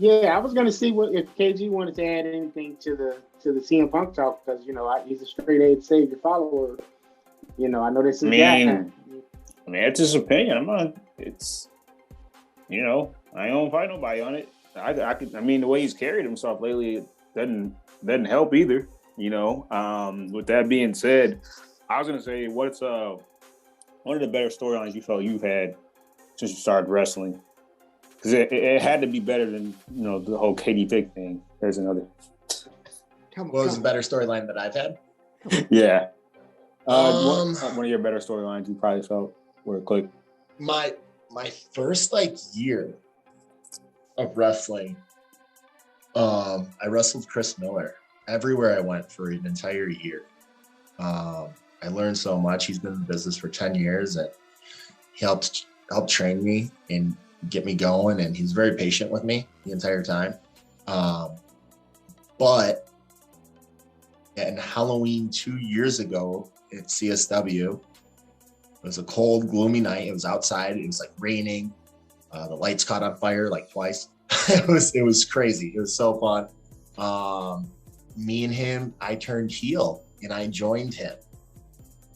I was gonna see if KG wanted to add anything to the CM Punk talk, because he's a straight A savior follower. I know this is I mean, it's his opinion. I'm not. It's I don't fight nobody on it. I mean, the way he's carried himself lately doesn't help either. With that being said, I was gonna say, what's one of the better storylines you felt you've had since you started wrestling? Because it had to be better than the whole Katie Vick thing. There's another. What was the better storyline that I've had? Yeah. One of your better storylines you probably felt where it clicked. My first year of wrestling, I wrestled Chris Miller everywhere I went for an entire year. I learned so much. He's been in the business for 10 years, and he helped train me and get me going. And he's very patient with me the entire time. But in Halloween 2 years ago at CSW, it was a cold, gloomy night. It was outside. It was raining. The lights caught on fire twice. It was crazy. It was so fun. Me and him, I turned heel and I joined him.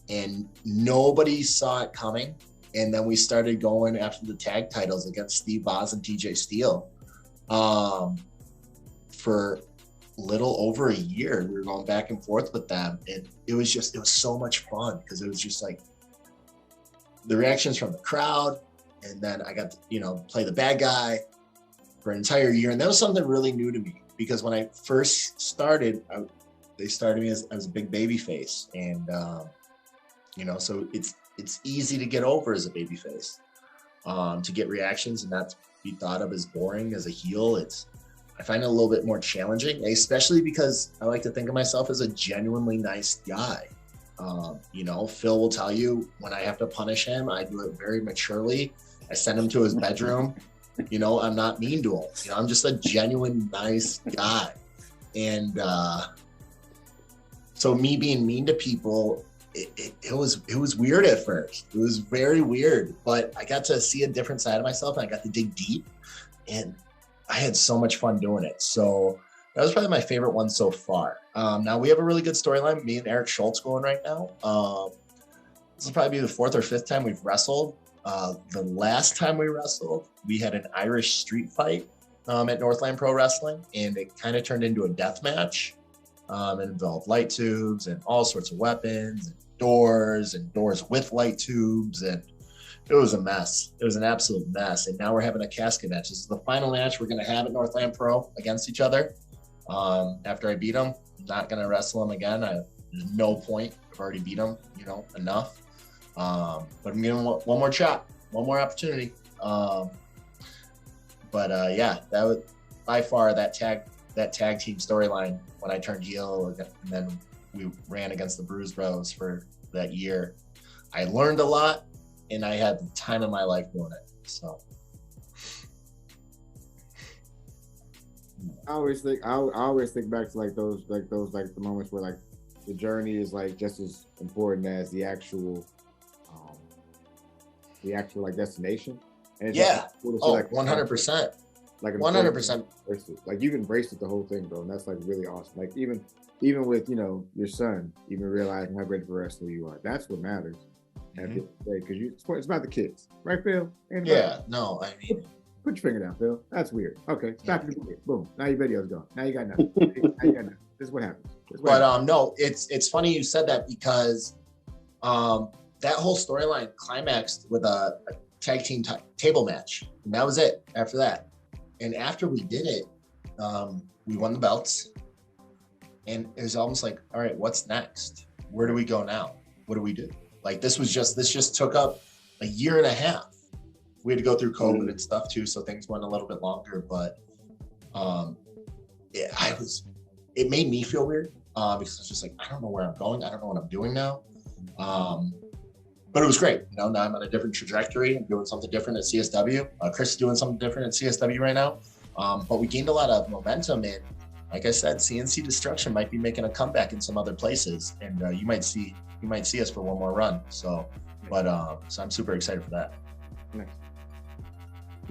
And nobody saw it coming. And then we started going after the tag titles against Steve Boz and TJ Steele. For little over a year, we were going back and forth with them. And it was so much fun because it was just the reactions from the crowd. And then I got to, play the bad guy for an entire year. And that was something really new to me because when I first started, they started me as a big baby face. And, so it's easy to get over as a baby face, to get reactions and not to be thought of as boring as a heel. I find it a little bit more challenging, especially because I like to think of myself as a genuinely nice guy. Phil will tell you when I have to punish him, I do it very maturely. I send him to his bedroom. I'm not mean to him. I'm just a genuine nice guy. And so me being mean to people, it was weird at first. It was very weird, but I got to see a different side of myself and I got to dig deep, and I had so much fun doing it. So that was probably my favorite one so far. Now we have a really good storyline, me and Eric Schultz going right now. This will probably be the 4th or 5th time we've wrestled. The last time we wrestled, we had an Irish street fight at Northland Pro Wrestling, and it kind of turned into a death match. It involved light tubes and all sorts of weapons and doors with light tubes, and it was a mess. It was an absolute mess. And now we're having a casket match. This is the final match we're going to have at Northland Pro against each other. After I beat him, I'm not going to wrestle him again. There's no point. I've already beat him, enough. But I'm giving him one more shot, one more opportunity. That was by far that tag team storyline when I turned heel, and then we ran against the Bruise Bros for that year. I learned a lot, and I had the time of my life doing it. So I always think back to those the moments where the journey is just as important as the actual destination. And it's cool to see, 100%. 100%. You've embraced the whole thing, bro, and that's really awesome. Even with your son, even realizing how great of a wrestler you are, that's what matters. Because it's about the kids, right, Phil? Put your finger down, Phil. That's weird. Okay, stop your video. Boom. Now your video's gone. Now you got nothing. This is what happens. No, it's funny you said that because that whole storyline climaxed with a tag team table match, and that was it. After that, and after we did it, we won the belts, and it was almost all right, what's next? Where do we go now? What do we do? This just took up a year and a half. We had to go through COVID and stuff too, so things went a little bit longer. But it made me feel weird because it's just I don't know where I'm going. I don't know what I'm doing now. But it was great. Now I'm on a different trajectory. I'm doing something different at CSW. Chris is doing something different at CSW right now. But we gained a lot of momentum, and like I said, CNC Destruction might be making a comeback in some other places, and you might see us for one more run. So I'm super excited for that. Nice.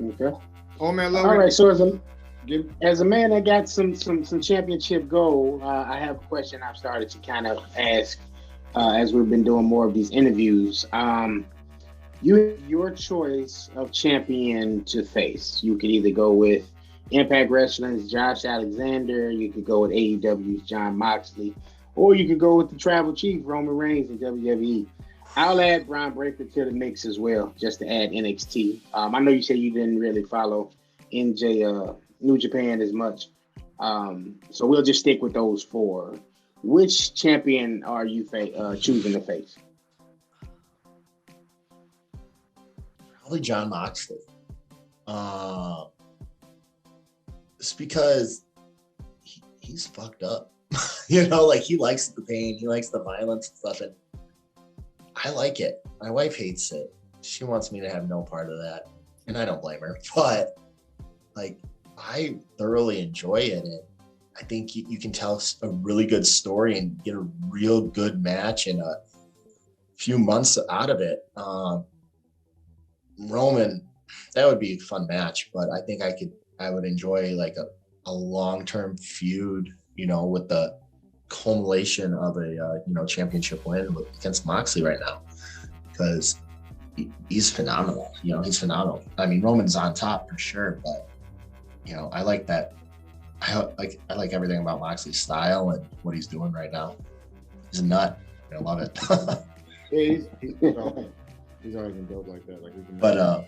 Okay. Old Man Logan. All right. So as a man that got some championship goal, I have a question I've started to kind of ask as we've been doing more of these interviews. Your choice of champion to face. You could either go with Impact Wrestling's Josh Alexander. You could go with AEW's Jon Moxley, Or you could go with the tribal chief, Roman Reigns in WWE. I'll add Braun Breaker to the mix as well, just to add NXT. I know you said you didn't really follow New Japan as much. So we'll just stick with those four. Which champion are you choosing to face? Probably John Moxley. It's because he's fucked up. You know, like he likes the pain, he likes the violence and stuff, and I like it. My wife hates it. She wants me to have no part of that, and I don't blame her. But like, I thoroughly enjoy it, and I think you can tell a really good story and get a real good match in a few months out of it. Roman, that would be a fun match, but I think I would enjoy like a long-term feud, you know, with the culmination of a championship win against Moxley right now, because he's phenomenal. You know, he's phenomenal. I mean, Roman's on top for sure, but you know, I like that. I like everything about Moxley's style and what he's doing right now. He's a nut. I love it. Yeah, he's always been built like that.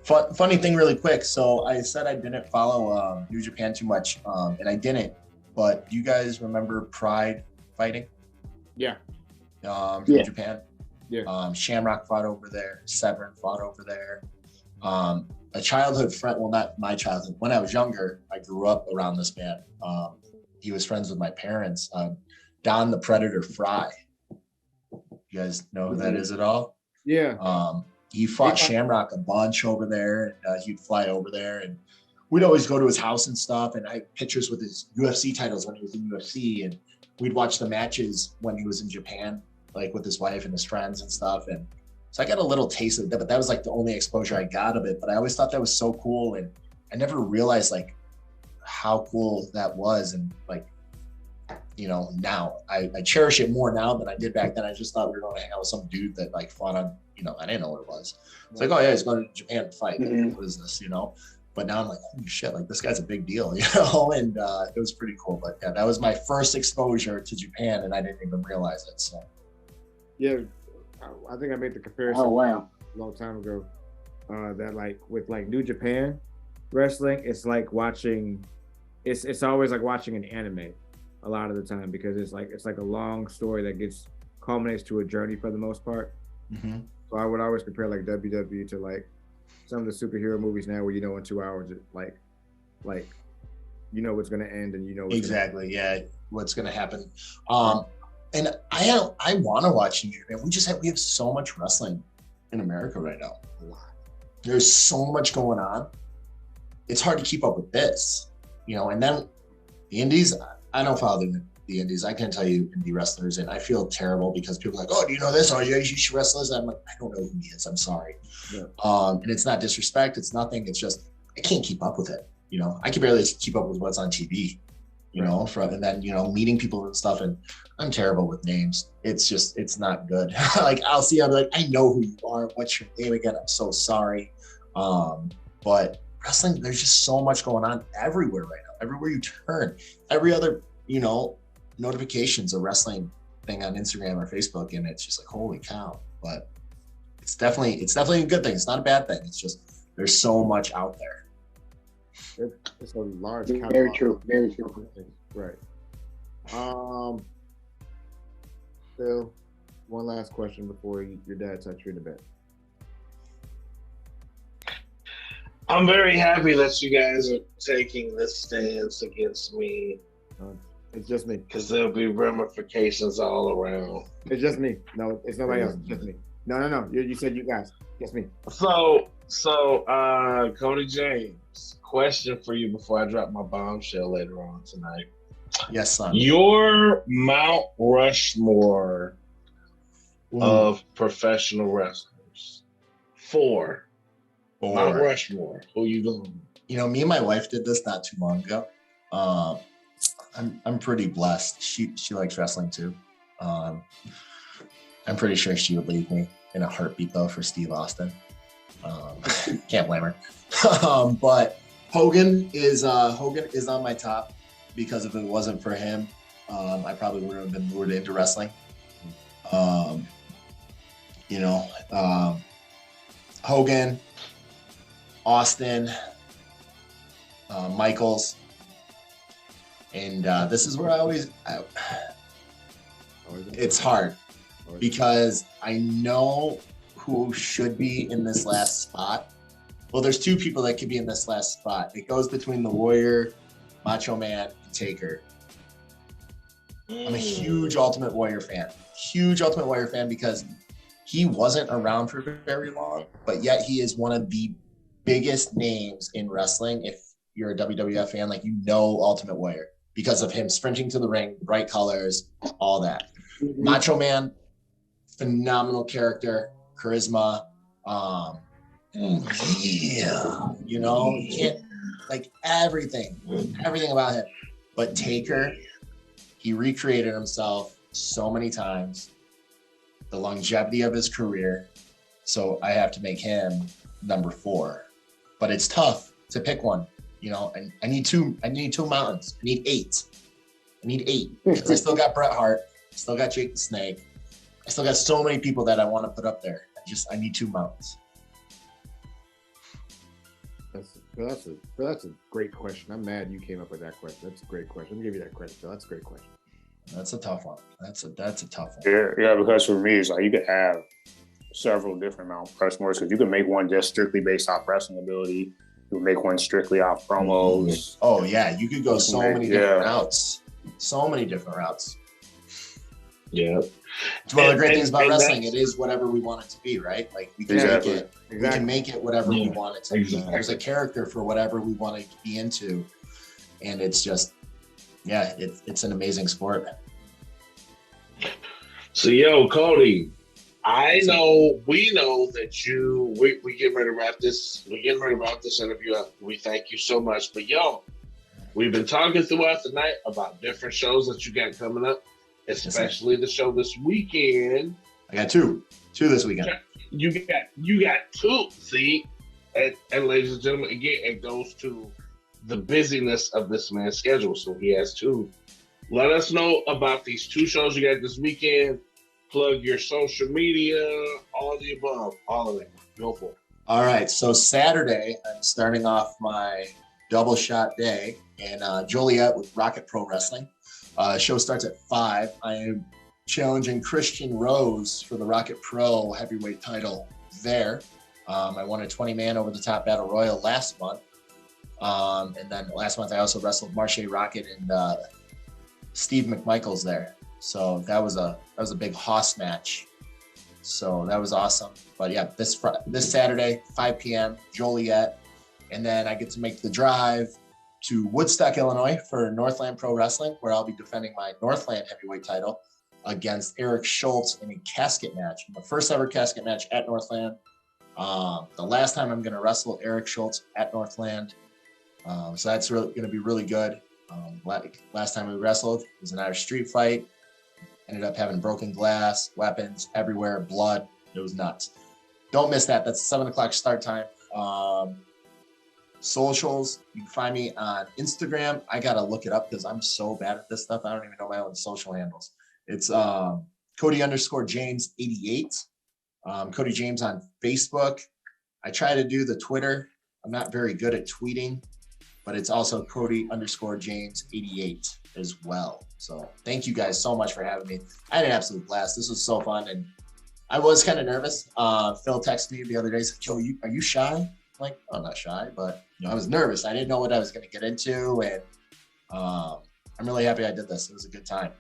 But funny thing, really quick. So I said I didn't follow New Japan too much, and I didn't. But do you guys remember Pride fighting? Yeah. New Japan. Yeah. Shamrock fought over there. Severn fought over there. A childhood friend, well, not my childhood. When I was younger, I grew up around this man. He was friends with my parents. Don the Predator Fry. You guys know who that is at all? Yeah. He fought Shamrock a bunch over there, and he'd fly over there, and we'd always go to his house and stuff. And I had pictures with his UFC titles when he was in UFC, and we'd watch the matches when he was in Japan, like with his wife and his friends and stuff. And so I got a little taste of that, but that was like the only exposure I got of it. But I always thought that was so cool, and I never realized like how cool that was. And like, you know, now I cherish it more now than I did back then. I just thought we were going to hang out with some dude that like fought on, you know, I didn't know what it was. It's like, oh yeah, he's going to Japan to fight. Mm-hmm. What is this, you know? But now I'm like, holy shit, like this guy's a big deal, you know? And it was pretty cool. But yeah, that was my first exposure to Japan, and I didn't even realize it. So yeah, I think I made the comparison. Oh wow, a long time ago. That like with like New Japan wrestling, it's like watching. It's always like watching an anime, a lot of the time, because it's like a long story that culminates to a journey for the most part. Mm-hmm. So I would always compare like WWE to like some of the superhero movies now, where you know in 2 hours, like you know what's going to end, and you know what's exactly, yeah, what's going to happen. And I want to watch New Japan. We have so much wrestling in America right now. There's so much going on. It's hard to keep up with this, you know. And then the indies, I don't follow the indies. I can't tell you indie wrestlers, and I feel terrible because people are like, oh, do you know this? Oh, yeah, you should wrestle this. I'm like, I don't know who he is. I'm sorry. Yeah. And it's not disrespect. It's nothing. It's just I can't keep up with it. You know, I can barely keep up with what's on TV. You know, and then, you know, meeting people and stuff, and I'm terrible with names. It's not good. Like I'll be like, I know who you are. What's your name again? I'm so sorry. But wrestling, there's just so much going on everywhere right now. Everywhere you turn, every other, you know, notifications a wrestling thing on Instagram or Facebook, and it's just like, holy cow. But it's definitely a good thing. It's not a bad thing. It's just there's so much out there. It's a large. Very true. Very true. Right. Phil, one last question before your dad touched you in the bed. I'm very happy that you guys are taking this stance against me. It's just me. Because there'll be ramifications all around. It's just me. No, it's nobody else. It's just me. No. You said you guys. Just me. So, Cody James, question for you before I drop my bombshell later on tonight. Yes, son. Your Mount Rushmore of professional wrestlers. Four. Mount Rushmore. Who you going? You know, me and my wife did this not too long ago. I'm pretty blessed. She likes wrestling too. I'm pretty sure she would leave me in a heartbeat though for Steve Austin. Can't blame her. But Hogan is on my top, because if it wasn't for him, I probably wouldn't have been lured into wrestling. Hogan, Austin, Michaels, and this is where it's hard because I know who should be in this last spot. Well, there's two people that could be in this last spot. It goes between the Warrior, Macho Man, and Taker. I'm a huge Ultimate Warrior fan. Huge Ultimate Warrior fan because he wasn't around for very long, but yet he is one of the biggest names in wrestling. If you're a WWF fan, like, you know Ultimate Warrior because of him sprinting to the ring, bright colors, all that. Macho Man, phenomenal character, charisma. Yeah, you know, you can't, like, everything about him. But Taker, he recreated himself so many times, the longevity of his career. So I have to make him number 4. But it's tough to pick one, you know, and I need two mountains. I need 8. Because I still got Bret Hart, I still got Jake the Snake. I still got so many people that I want to put up there. I need 2 mountains. That's a great question. I'm mad you came up with that question. That's a great question. Let me give you that question, Phil. That's a great question. That's a tough one. That's a tough one. Yeah, because for me, it's like you could have several different Mount Rushmores because you can make one just strictly based off wrestling ability. You can make one strictly off promos. Oh yeah, you could go so many different routes. So many different routes. Yeah. It's one of the great things about wrestling. It is whatever we want it to be, right? Like, we can make it. We can make it whatever we want it to be. There's a character for whatever we want to be into, and it's just, yeah, it's an amazing sport. So, yo, Cody, we know that we getting ready to wrap this. We're getting ready to wrap this interview up. We thank you so much. But yo, we've been talking throughout the night about different shows that you got coming up, especially the show this weekend. I got two this weekend. You got 2. See, and ladies and gentlemen, again, it goes to the busyness of this man's schedule. So he has 2. Let us know about these 2 shows you got this weekend. Plug your social media, all of the above, all of that. Go for it. All right. So Saturday, I'm starting off my double shot day in Joliet with Rocket Pro Wrestling. Show starts at 5. I am challenging Christian Rose for the Rocket Pro heavyweight title there. I won a 20-man over-the-top battle royal last month. And then last month I also wrestled Marche Rocket and Steve McMichaels there. So that was a big Hoss match. So that was awesome. But yeah, this Saturday, 5 p.m., Joliet. And then I get to make the drive to Woodstock, Illinois for Northland Pro Wrestling, where I'll be defending my Northland heavyweight title against Eric Schultz in a casket match. My first ever casket match at Northland. The last time I'm going to wrestle Eric Schultz at Northland. So that's going to be really good. Last time we wrestled, it was an Irish street fight. Ended up having broken glass, weapons everywhere, blood. It was nuts. Don't miss that. That's 7 o'clock start time. Socials, you can find me on Instagram. I got to look it up because I'm so bad at this stuff. I don't even know my own social handles. It's Cody_James88. Cody James on Facebook. I try to do the Twitter. I'm not very good at tweeting, but it's also Cody_James88 as well. So thank you guys so much for having me. I had an absolute blast. This was so fun. And I was kind of nervous. Phil texted me the other day. He's like, yo, are you shy? I'm like, I'm not shy, but I was nervous. I didn't know what I was going to get into. And I'm really happy I did this. It was a good time.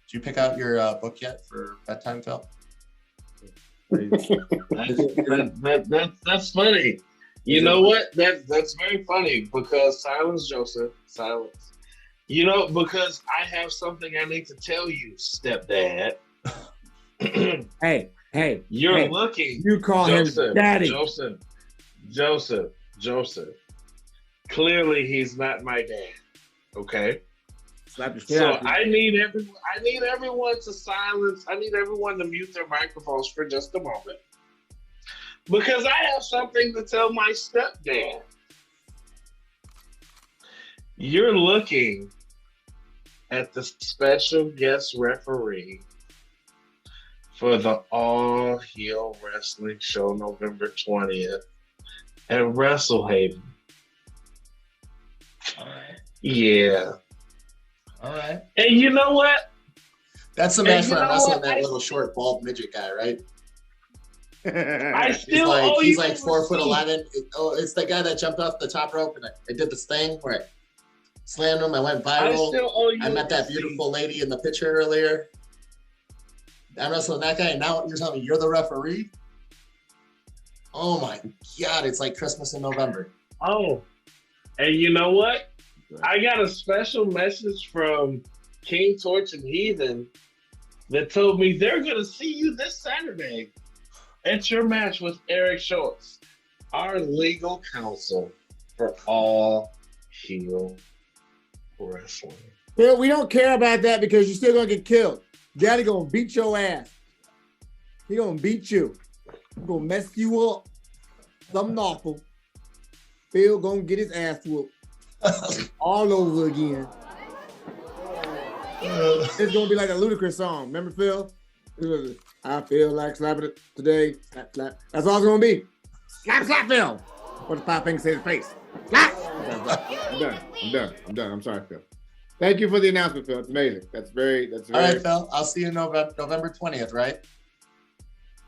Did you pick out your book yet for bedtime, Phil? That's funny. You know what? That's very funny because silence, Joseph. Silence. You know, because I have something I need to tell you, stepdad. Hey. You're looking. You call Joseph, him daddy. Joseph. Clearly, he's not my dad. Okay. So I need everyone to silence. I need everyone to mute their microphones for just a moment. Because I have something to tell my stepdad. You're looking as the special guest referee for the All Heel Wrestling Show November 20th at WrestleHaven. All right. Yeah. All right. And you know what? That's the match where I'm wrestling that little short, bald midget guy, right? I still he's like 4'11". It's the guy that jumped off the top rope and I did this thing where I slammed him. I went viral. I met that beautiful lady in the picture earlier. I'm wrestling that guy, and now you're telling me you're the referee? Oh my God, it's like Christmas in November. Oh, and you know what? I got a special message from King Torch and Heathen that told me they're going to see you this Saturday at your match with Eric Schultz, our legal counsel for All Heel Wrestling. Phil, we don't care about that because you're still going to get killed. Daddy going to beat your ass. He going to beat you. He going to mess you up. Something awful. Phil going to get his ass whooped all over again. It's gonna be like a Ludacris song. Remember, Phil? I feel like slapping it today. Slap, slap. That's all it's gonna be. Slap, slap, Phil. What the five fingers say to his face? Slap. I'm done. I'm sorry, Phil. Thank you for the announcement, Phil. It's amazing. That's very. All right, Phil. I'll see you November 20th, right?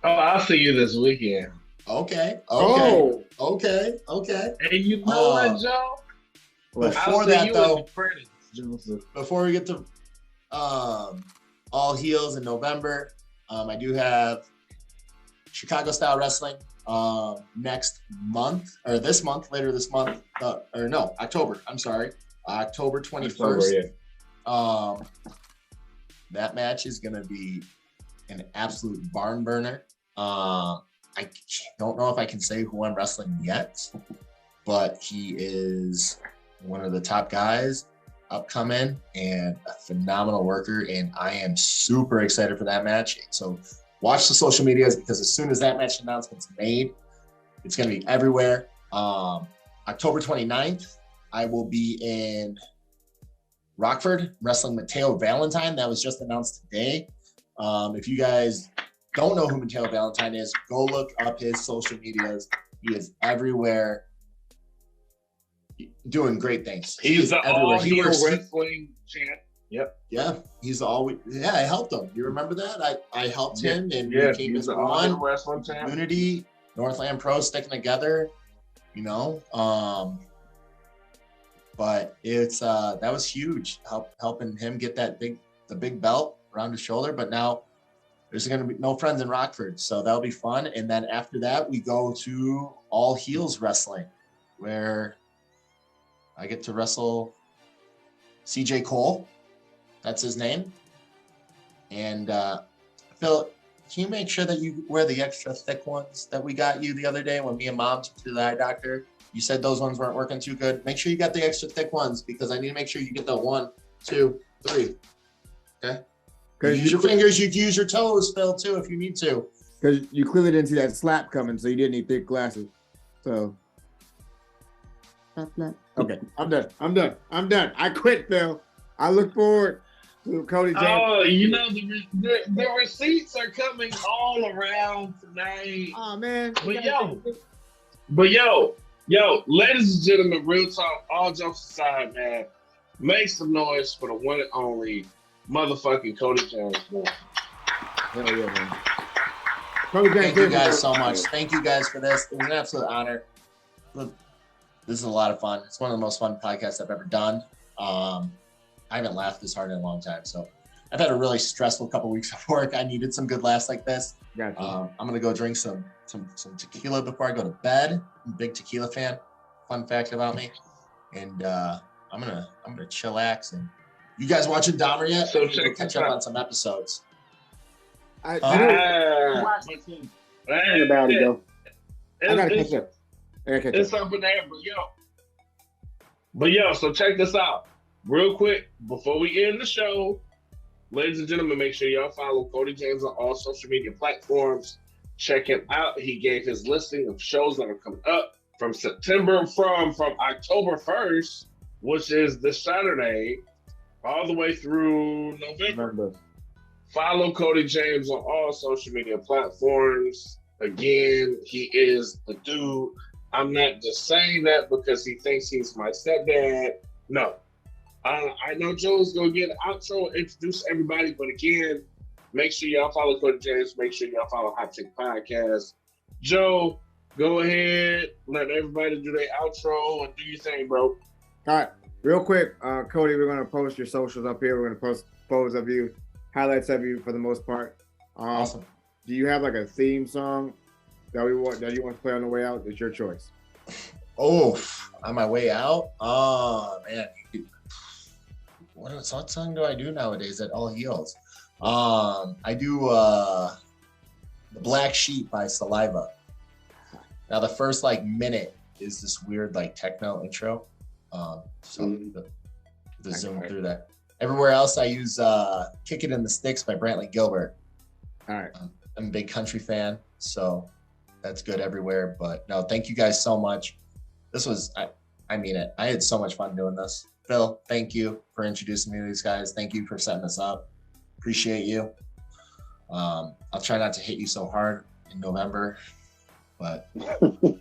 Oh, I'll see you this weekend. Okay. Oh. Okay. And you know what, Joe? Before that, though, before we get to All Heels in November, I do have Chicago Style Wrestling next month, or this month, later this month, October. I'm sorry, October 21st. That match is going to be an absolute barn burner. I don't know if I can say who I'm wrestling yet, but he is one of the top guys upcoming and a phenomenal worker, and I am super excited for that match. So watch the social medias, because as soon as that match announcement's made, it's going to be everywhere. October 29th, I will be in Rockford wrestling Mateo Valentine. That was just announced today. If you guys don't know who Mateo Valentine is, go look up his social medias. He is everywhere, doing great things. He's the All Heel Wrestling champ. Yep. Yeah, he's always. Yeah, I helped him. You remember that? I helped him, and we came as one community. Northland Pro sticking together, But it's that was huge, helping him get the big belt around his shoulder. But now there's going to be no friends in Rockford, so that'll be fun. And then after that, we go to All Heels Wrestling, where I get to wrestle CJ Cole. That's his name. And Phil, can you make sure that you wear the extra thick ones that we got you the other day when me and Mom took to the eye doctor? You said those ones weren't working too good. Make sure you got the extra thick ones, because I need to make sure you get the 1, 2, 3. Okay? Use your fingers, you can use your toes, Phil, too, if you need to. Because you clearly didn't see that slap coming, so you didn't need thick glasses. So. Okay, I'm done. I quit, Phil. I look forward to Cody James. Oh, the receipts are coming all around tonight. Oh, man. But yo, ladies and gentlemen, real talk, all jokes aside, man, make some noise for the one and only motherfucking Cody James, man. Hell yeah, man. Thank you guys so much. Thank you guys for this. It was an absolute honor. Look, this is a lot of fun. It's one of the most fun podcasts I've ever done. I haven't laughed this hard in a long time. So I've had a really stressful couple weeks of work. I needed some good laughs like this. Gotcha. I'm gonna go drink some tequila before I go to bed. I'm a big tequila fan. Fun fact about me. And I'm gonna chillax. And you guys watching Dahmer yet? So we'll catch up on some episodes. I gotta catch up. It's something there, but yo, so check this out. Real quick, before we end the show, ladies and gentlemen, make sure y'all follow Cody James on all social media platforms. Check him out. He gave his listing of shows that are coming up from October 1st, which is this Saturday, all the way through November. Follow Cody James on all social media platforms. Again, he is the dude. I'm not just saying that because he thinks he's my stepdad. No. I know Joe's going to get an outro, introduce everybody, but again, make sure y'all follow Cody James. Make sure y'all follow Hot Take Podcast. Joe, go ahead, let everybody do their outro and do your thing, bro. All right, real quick, Cody, we're gonna post your socials up here. We're gonna post photos of you, highlights of you for the most part. Awesome. Do you have like a theme song that you want to play on the way out? It's your choice. Oh, on my way out? Oh man, what song do I do nowadays that all heals? I do The Black Sheep by Saliva. Now the first like minute is this weird like techno intro. The zoom through that. Everywhere else I use Kick It in the Sticks by Brantley Gilbert. All right. I'm a big country fan, so that's good everywhere. But no, thank you guys so much. This was I mean it. I had so much fun doing this. Phil, thank you for introducing me to these guys. Thank you for setting this up. Appreciate you. I'll try not to hit you so hard in November. But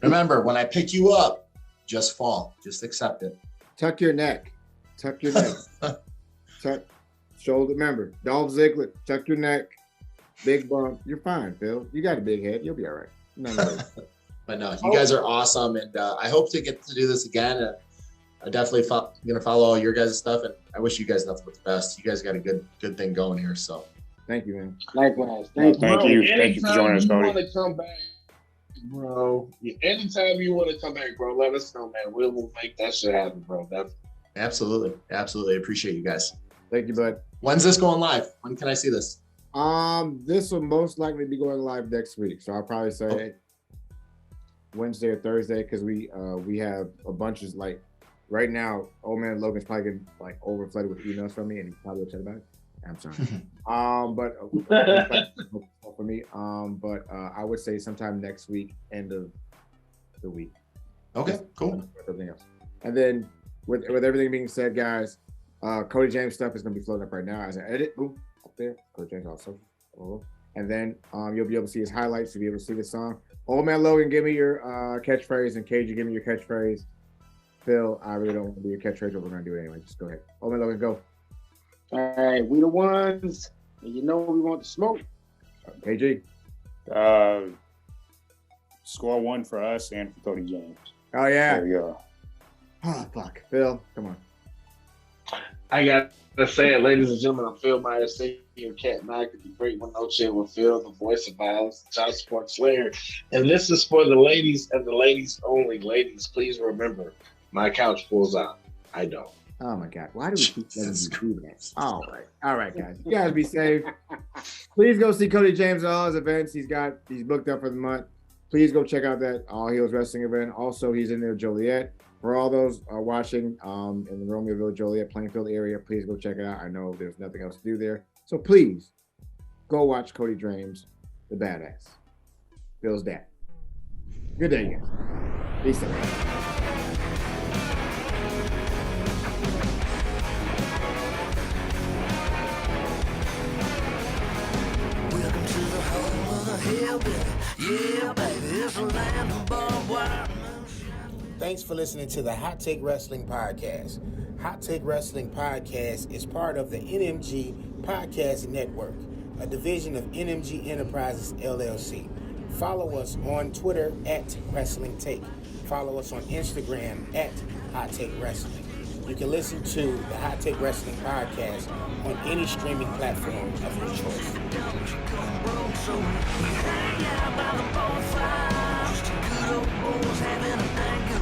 remember, when I pick you up, just fall. Just accept it. Tuck your neck. Tuck your neck. Tuck shoulder. Remember, Dolph Ziggler. Tuck your neck. Big bump. You're fine, Phil. You got a big head. You'll be all right. No. But no, you guys are awesome, and I hope to get to do this again. I definitely going to follow all your guys' stuff, and I wish you guys nothing but the best. You guys got a good thing going here. So thank you, man. Likewise. Thank you. Thank you for joining us, Cody. Want to come back, bro? Anytime you want to come back, bro, let us know, man. We'll make that shit happen, bro. Absolutely. Appreciate you guys. Thank you, bud. When's this going live? When can I see this? This will most likely be going live next week. So I'll probably say Wednesday or Thursday because we have a bunch of like right now. Old Man Logan's probably getting like overflooded with emails from me, and he's probably upset about it. I'm sorry. But for me, but I would say sometime next week, end of the week. Okay, cool. Everything else, and then with everything being said, guys, Cody James stuff is gonna be floating up right now as an edit. Boom, up there. Cody James also. And then you'll be able to see his highlights. You'll be able to see the song. Old Man Logan, give me your catchphrase, and KG, give me your catchphrase. Phil, I really don't want to do your catchphrase, but we're gonna do it anyway. Just go ahead. Old Man Logan, go. All right, we the ones, and you know we want to smoke. KG. Score one for us and for Cody James. Oh yeah. There we go. Oh fuck. Phil, come on. I gotta say it, ladies and gentlemen. I'm Phil Myers, senior cat Mac, the great one, no chill with Phil, the voice of violence, the child support slayer. And this is for the ladies and the ladies only. Ladies, please remember, my couch pulls out. I don't. Oh my God. Why do we keep letting you do that? All right, guys. You guys be safe. Please go see Cody James at all his events. He's booked up for the month. Please go check out that All Heels Wrestling event. Also, he's in there, Joliet. For all those watching in the Romeoville, Joliet, Plainfield area, please go check it out. I know there's nothing else to do there. So please go watch Cody James, the badass. Phil's dad. Good day, guys. Be safe. Thanks for listening to the Hot Take Wrestling Podcast. Hot Take Wrestling Podcast is part of the NMG Podcast Network, a division of NMG Enterprises, LLC. Follow us on Twitter at Wrestling Take. Follow us on Instagram at Hot Take Wrestling. You can listen to the Hot Take Wrestling Podcast on any streaming platform of your choice. Just a good old boys having a night.